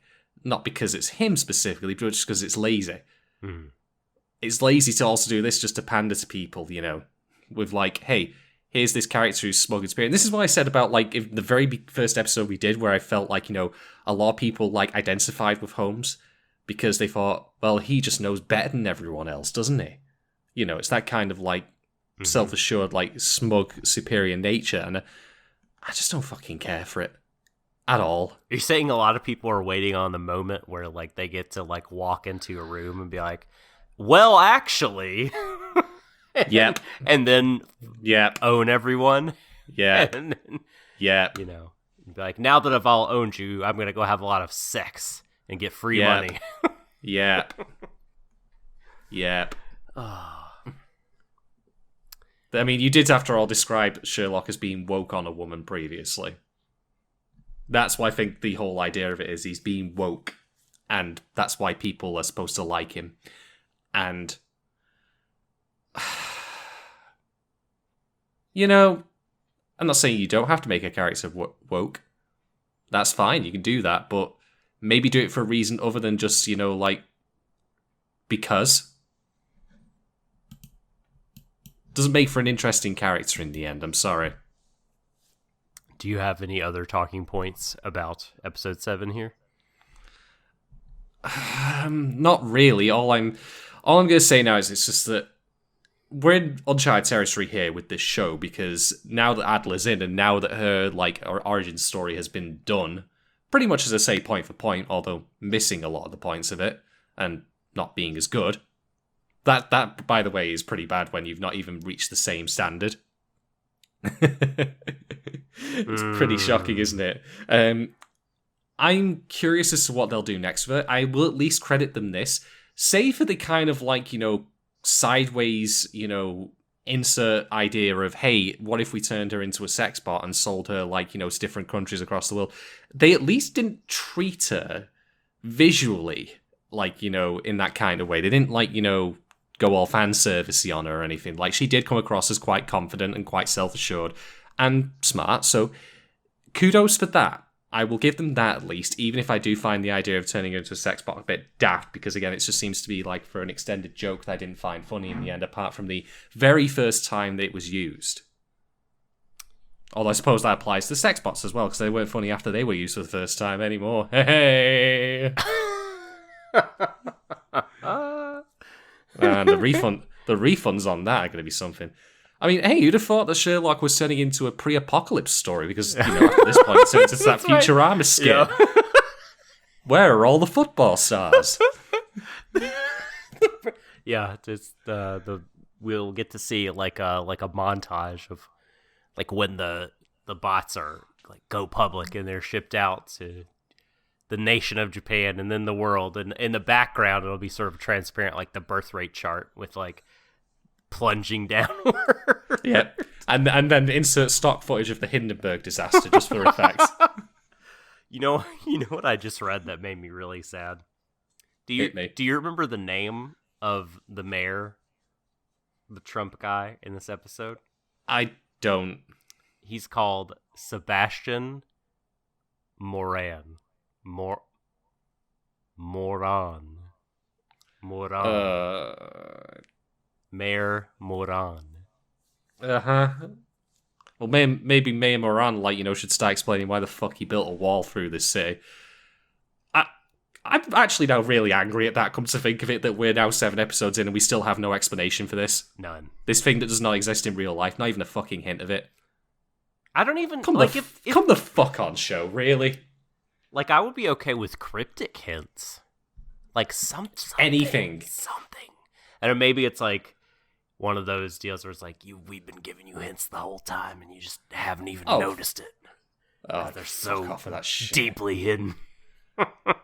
Not because it's him specifically, but just because it's lazy. It's lazy to also do this just to pander to people, with like, hey, here's this character who's smug and spirit. And this is what I said about like the very first episode we did, where I felt like, you know, a lot of people like identified with Holmes because they thought, well, he just knows better than everyone else, doesn't he? You know, it's that kind of like self-assured, like smug, superior nature, and I just don't fucking care for it at all. You're saying a lot of people are waiting on the moment where like they get to like walk into a room and be like, well, actually. Yep. And then yep. own everyone. Yeah. And then, yep. you know, be like, now that I've all owned you, I'm going to go have a lot of sex and get free money. Yep. Yep. I mean, you did, after all, describe Sherlock as being woke on a woman previously. That's why I think the whole idea of it is he's being woke, and that's why people are supposed to like him. And, you know, I'm not saying you don't have to make a character woke. That's fine, you can do that, but maybe do it for a reason other than just, you know, like, because. Doesn't make for an interesting character in the end, I'm sorry. Do you have any other talking points about episode 7 here? Not really. All I'm going to say now is it's just that we're in uncharted territory here with this show, because now that Adler's in and now that her origin story has been done, pretty much as I say, point for point, although missing a lot of the points of it and not being as good. That by the way is pretty bad when you've not even reached the same standard. It's pretty shocking, isn't it? I'm curious as to what they'll do next with it. I will at least credit them this. Say for the kind of like, you know, sideways, you know, insert idea of, hey, what if we turned her into a sex bot and sold her, like, you know, to different countries across the world? They at least didn't treat her visually, like, you know, in that kind of way. They didn't, like, you know, go all fan servicey on her or anything. Like, she did come across as quite confident and quite self-assured and smart, so kudos for that. I will give them that at least, even if I do find the idea of turning her into a sex bot a bit daft, because again, it just seems to be like for an extended joke that I didn't find funny in the end, apart from the very first time that it was used. Although I suppose that applies to sex bots as well, because they weren't funny after they were used for the first time anymore. Hey! And the refunds on that are going to be something. I mean, hey, you'd have thought that Sherlock was turning into a pre-apocalypse story, because, you know, at this point, it's into that Futurama skit. Yeah. Where are all the football stars? Yeah, just we'll get to see like a montage of like when the bots are like go public and they're shipped out to the nation of Japan and then the world, and in the background it'll be sort of transparent, like the birth rate chart with like plunging downward. Yeah, and then insert stock footage of the Hindenburg disaster just for effect. You know what I just read that made me really sad? Do you remember the name of the mayor, the Trump guy in this episode? I don't. He's called Sebastian Moran. Moran. Mayor Moran. Uh-huh. Well, maybe Mayor Moran, like, you know, should start explaining why the fuck he built a wall through this city. I'm actually now really angry at that, come to think of it, that we're now 7 episodes in and we still have no explanation for this. None. This thing that does not exist in real life, not even a fucking hint of it. I don't even... Come the fuck on, show, really? Like, I would be okay with cryptic hints. Like, something. Anything. Something. And maybe it's like one of those deals where it's like, we've been giving you hints the whole time and you just haven't even noticed it. Oh, they're so deeply hidden.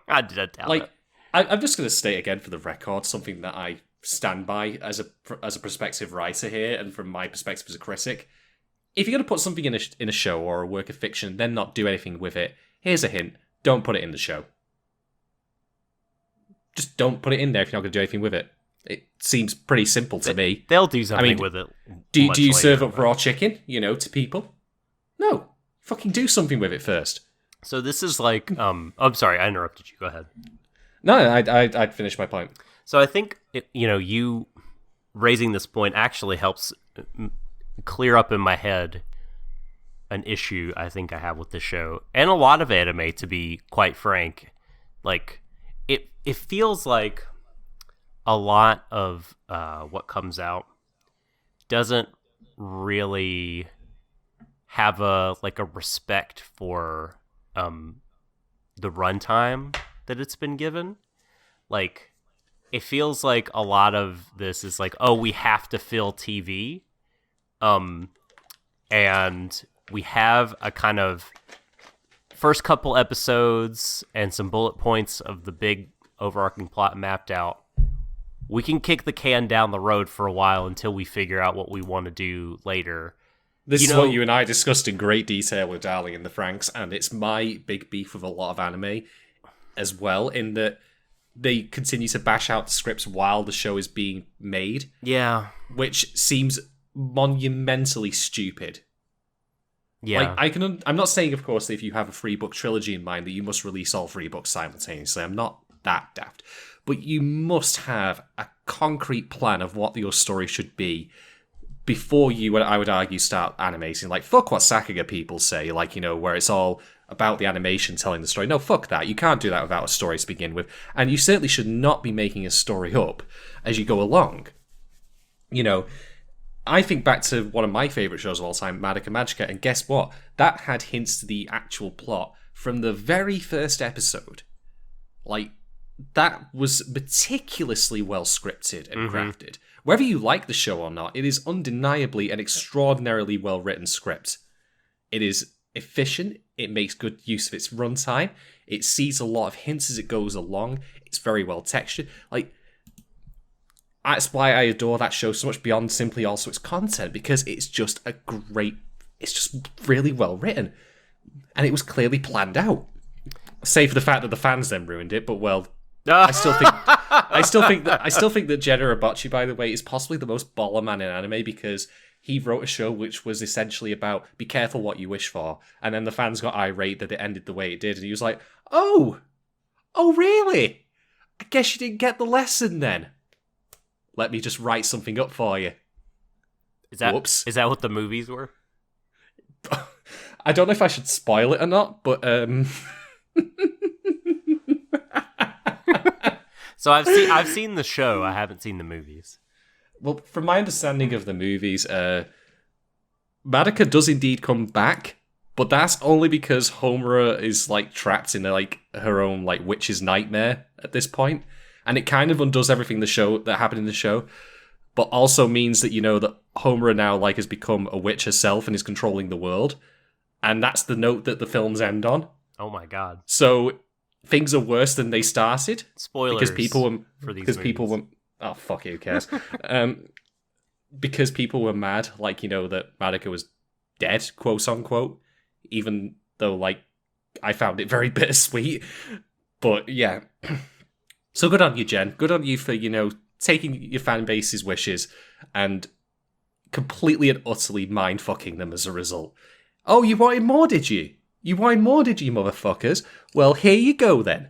I did doubt it. I'm just going to state again for the record something that I stand by as a prospective writer here, and from my perspective as a critic. If you're going to put something in a show or a work of fiction, then not do anything with it, here's a hint. Don't put it in the show. Just don't put it in there if you're not going to do anything with it. It seems pretty simple to me. They'll do something with it. Do you serve up raw chicken, you know, to people? No. Fucking do something with it first. So this is like, I'm sorry, I interrupted you. Go ahead. No, I'd finished my point. So I think, you raising this point actually helps clear up in my head an issue I think I have with the show, and a lot of anime, to be quite frank. Like, it feels like a lot of what comes out doesn't really have a respect for the runtime that it's been given. Like, it feels like a lot of this is like, oh, we have to fill TV, and we have a kind of first couple episodes and some bullet points of the big overarching plot mapped out. We can kick the can down the road for a while until we figure out what we want to do later. This is what you and I discussed in great detail with Darling in the Franks, and it's my big beef with a lot of anime as well, in that they continue to bash out the scripts while the show is being made. Yeah. Which seems monumentally stupid. Yeah. Like, I'm not saying, of course, that if you have a 3-book trilogy in mind that you must release all 3 books simultaneously. I'm not that daft. But you must have a concrete plan of what your story should be before you, I would argue, start animating. Like, fuck what Sakuga people say, like, you know, where it's all about the animation telling the story. No, fuck that. You can't do that without a story to begin with. And you certainly should not be making a story up as you go along. You know, I think back to one of my favourite shows of all time, Madoka Magica, and guess what? That had hints to the actual plot from the very first episode. Like, that was meticulously well scripted and crafted. Whether you like the show or not, it is undeniably an extraordinarily well written script. It is efficient, it makes good use of its runtime, it sees a lot of hints as it goes along, it's very well textured. Like, that's why I adore that show so much beyond simply also its content, because it's just it's just really well written. And it was clearly planned out. Save for the fact that the fans then ruined it, but well, I still think that Jenna Abachi, by the way, is possibly the most baller man in anime, because he wrote a show which was essentially about be careful what you wish for, and then the fans got irate that it ended the way it did, and he was like, oh really? I guess you didn't get the lesson then. Let me just write something up for you. Whoops. Is that what the movies were? I don't know if I should spoil it or not, but So I've seen the show. I haven't seen the movies. Well, from my understanding of the movies, Madoka does indeed come back, but that's only because Homura is like trapped in her own like witch's nightmare at this point, and it kind of undoes everything that happened in the show, but also means that, you know, that Homura now like has become a witch herself and is controlling the world, and that's the note that the films end on. Oh my god! So things are worse than they started. Spoilers because people were for these because movies. people were oh fuck it, who cares? Because people were mad, like, you know, that Madoka was dead, quote unquote, even though like I found it very bittersweet. But yeah. So good on you, Jen. Good on you for, you know, taking your fan base's wishes and completely and utterly mind-fucking them as a result. Oh, you wanted more, did you? You wanted more, did you, motherfuckers? Well, here you go, then.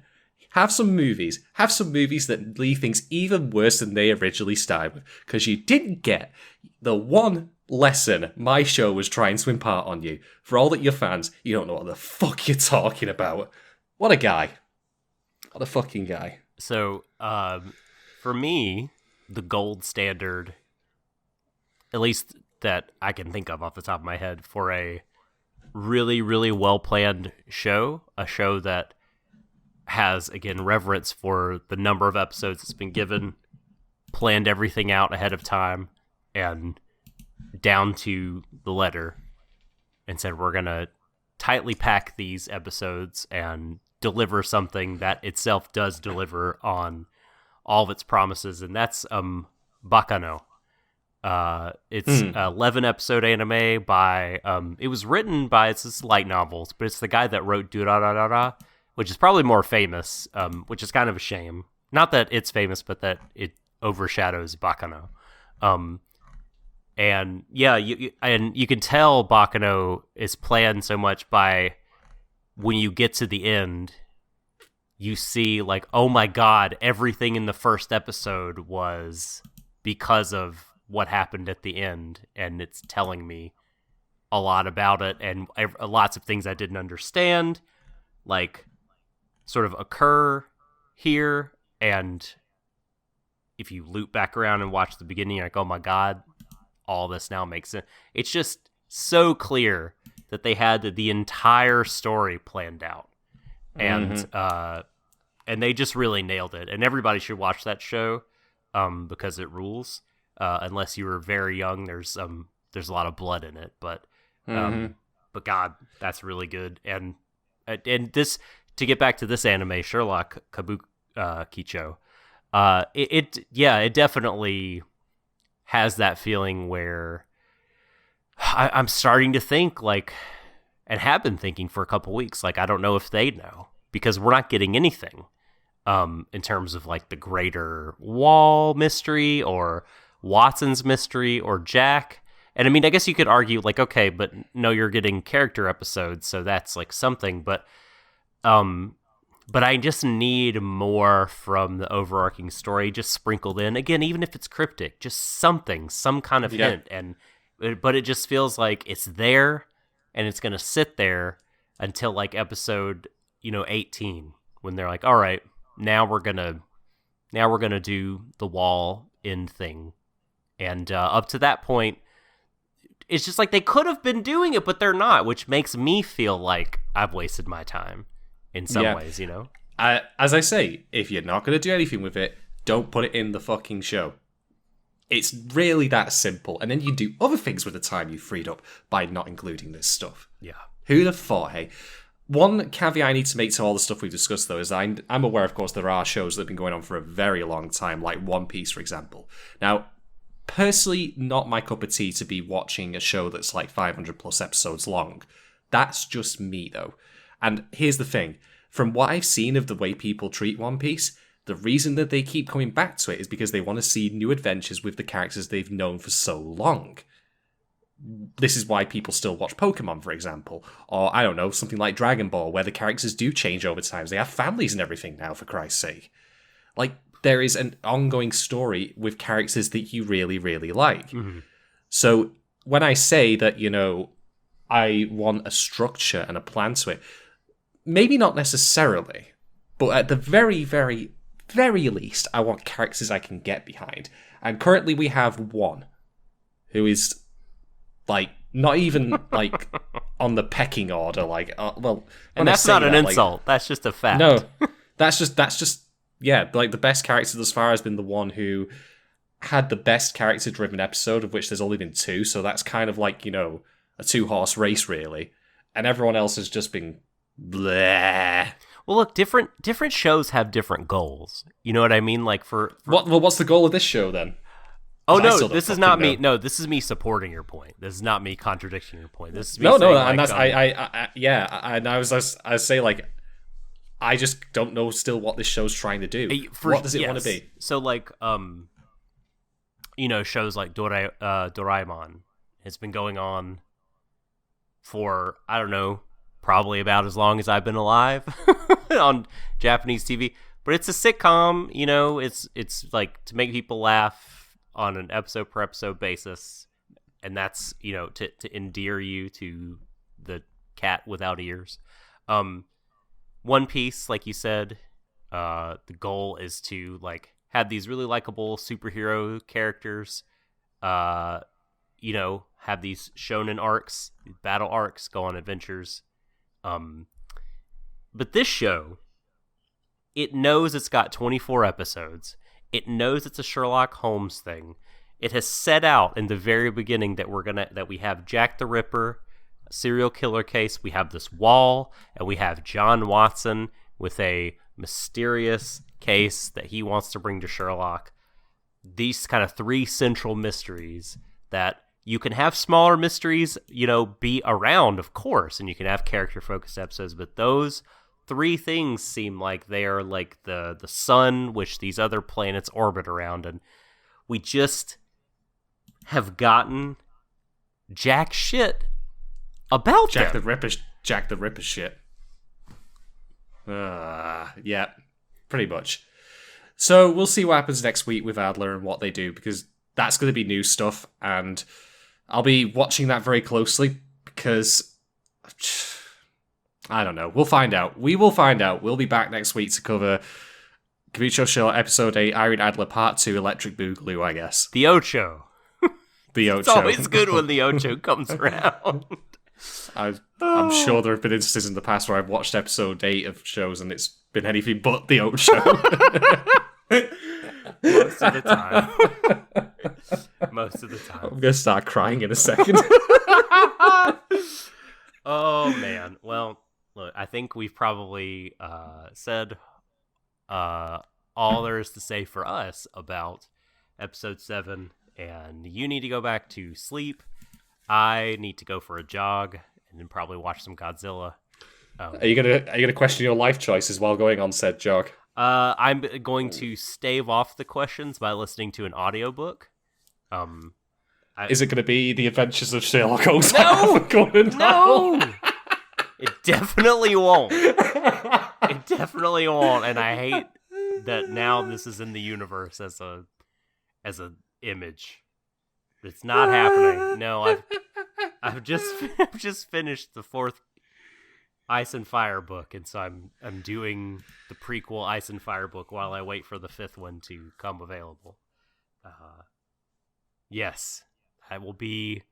Have some movies. Have some movies that leave things even worse than they originally started with. Because you didn't get the one lesson my show was trying to impart on you. For all that you're fans, you don't know what the fuck you're talking about. What a guy. What a fucking guy. So, for me, the gold standard, at least that I can think of off the top of my head, for a really, really well-planned show, a show that has, again, reverence for the number of episodes it's been given, planned everything out ahead of time, and down to the letter, and said, we're going to tightly pack these episodes and deliver something that itself does deliver on all of its promises, and that's Bakano. It's 11 episode anime by it was written by, it's this light novels, but it's the guy that wrote Durarara, which is probably more famous, which is kind of a shame. Not that it's famous, but that it overshadows Bakano. And yeah, you can tell Bakano is planned so much by when you get to the end, you see like, oh my god, everything in the first episode was because of what happened at the end, and it's telling me a lot about it, and lots of things I didn't understand, like, sort of occur here, and if you loop back around and watch the beginning, you're like, oh my god, all this now makes sense. It's just so clear that they had the entire story planned out, and they just really nailed it. And everybody should watch that show, because it rules. Unless you were very young, there's a lot of blood in it, but God, that's really good. And this, to get back to this anime, Sherlock Kabukicho, it definitely has that feeling where I'm starting to think, like, and have been thinking for a couple weeks, like, I don't know if they know, because we're not getting anything in terms of, like, the greater Wall mystery or Watson's mystery or Jack. And I mean, I guess you could argue, like, okay, but no, you're getting character episodes, so that's like something, but I just need more from the overarching story, just sprinkled in. Again, even if it's cryptic, just something, some kind of hint. But it just feels like it's there, and it's going to sit there until, like, episode, 18, when they're like, all right, now we're going to do the Wall end thing. And up to that point, it's just like they could have been doing it, but they're not, which makes me feel like I've wasted my time in some ways, As I say, if you're not going to do anything with it, don't put it in the fucking show. It's really that simple. And then you do other things with the time you freed up by not including this stuff. Yeah. Who'd have thought, hey? One caveat I need to make to all the stuff we've discussed, though, is I'm aware, of course, there are shows that have been going on for a very long time, like One Piece, for example. Now, personally, not my cup of tea to be watching a show that's like 500 plus episodes long. That's just me, though. And here's the thing. From what I've seen of the way people treat One Piece, the reason that they keep coming back to it is because they want to see new adventures with the characters they've known for so long. This is why people still watch Pokemon, for example. Or, I don't know, something like Dragon Ball, where the characters do change over time. They have families and everything now, for Christ's sake. Like, there is an ongoing story with characters that you really, really like. Mm-hmm. So, when I say that, I want a structure and a plan to it, maybe not necessarily, but at the very, very, very least, I want characters I can get behind. And currently we have one who is, like, not even, like, on the pecking order, like, well... And that's not an insult, that's just a fact. No, that's just, yeah, like, the best character thus far has been the one who had the best character-driven episode, of which there's only been 2, so that's kind of like, a 2-horse race, really. And everyone else has just been bleh. Well, look, different shows have different goals. You know what I mean? Like what's the goal of this show then? Oh no, this is not me. No, this is me supporting your point. This is not me contradicting your point. This is me and like, that's I say, like, I just don't know still what this show's trying to do. What does it want to be? So, like, shows like Doraemon has been going on for, I don't know, probably about as long as I've been alive on Japanese TV. But it's a sitcom, it's like to make people laugh on an episode per episode basis. And that's, to endear you to the cat without ears. One Piece, like you said, the goal is to, like, have these really likable superhero characters, have these shonen arcs, battle arcs, go on adventures. But this show, it knows it's got 24 episodes. It knows it's a Sherlock Holmes thing. It has set out in the very beginning that we have Jack the Ripper, a serial killer case. We have this Wall, and we have John Watson with a mysterious case that he wants to bring to Sherlock. These kind of 3 central mysteries that you can have smaller mysteries, be around, of course, and you can have character-focused episodes, but those 3 things seem like they are like the sun, which these other planets orbit around, and we just have gotten jack shit about Jack them. Jack the Ripper shit. Yeah, pretty much. So we'll see what happens next week with Adler and what they do, because that's going to be new stuff, and I'll be watching that very closely because I don't know. We'll find out. We will find out. We'll be back next week to cover Kabukicho Sherlock Episode 8, Irene Adler Part 2, Electric Boogaloo, I guess. The Ocho. The Ocho. It's always good when the Ocho comes around. I'm sure there have been instances in the past where I've watched Episode 8 of shows and it's been anything but the Ocho. Most of the time. Most of the time. I'm going to start crying in a second. Oh, man. Well, look, I think we've probably said all there is to say for us about Episode 7, and you need to go back to sleep. I need to go for a jog and then probably watch some Godzilla. Are you gonna question your life choices while going on said jog? I'm going to stave off the questions by listening to an audiobook. Is it going to be The Adventures of Sherlock Holmes? No! It definitely won't. It definitely won't, and I hate that now this is in the universe as a image. It's not happening. No, I've just finished the 4th Ice and Fire book, and so I'm doing the prequel Ice and Fire book while I wait for the 5th one to come available. Yes, I will be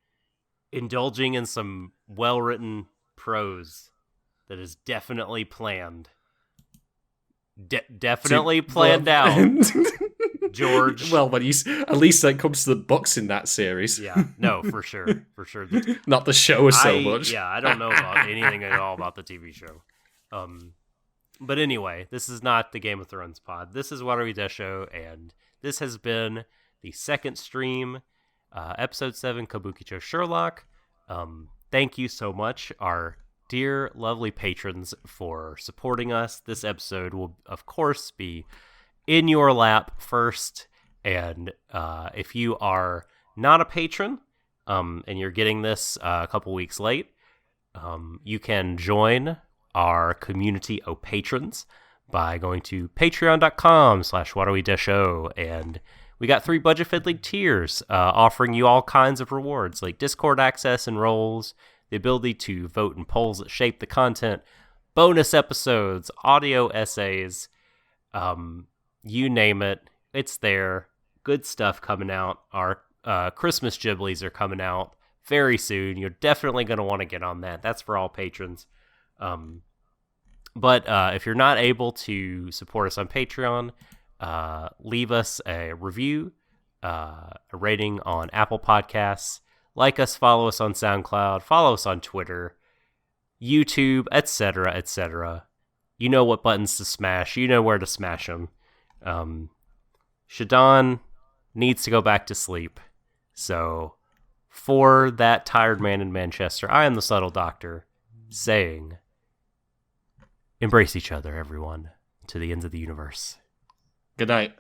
indulging in some well-written prose that is definitely planned. Definitely planned out, George. Well, but at least that comes to the books in that series. Yeah, no, for sure. Not the show so much. Yeah, I don't know about anything at all about the TV show. But anyway, this is not the Game of Thrones pod. This is Warui Deshou, and this has been the second stream, episode 7, Kabukicho Sherlock. Thank you so much, our dear, lovely patrons, for supporting us. This episode will, of course, be in your lap first, and if you are not a patron, and you're getting this a couple weeks late, you can join our community of patrons by going to patreon.com/WaruiDeshow, and we got 3 budget-friendly tiers offering you all kinds of rewards, like Discord access and roles, the ability to vote in polls that shape the content, bonus episodes, audio essays, you name it, it's there. Good stuff coming out. Our Christmas Ghiblies are coming out very soon. You're definitely going to want to get on that. That's for all patrons. But if you're not able to support us on Patreon, leave us a review, a rating on Apple Podcasts, like us, follow us on SoundCloud, follow us on Twitter, YouTube, etc., etc. You know what buttons to smash. You know where to smash them. Shadon needs to go back to sleep. So, for that tired man in Manchester, I am the Subtle Doctor, saying, embrace each other, everyone, to the ends of the universe. Good night.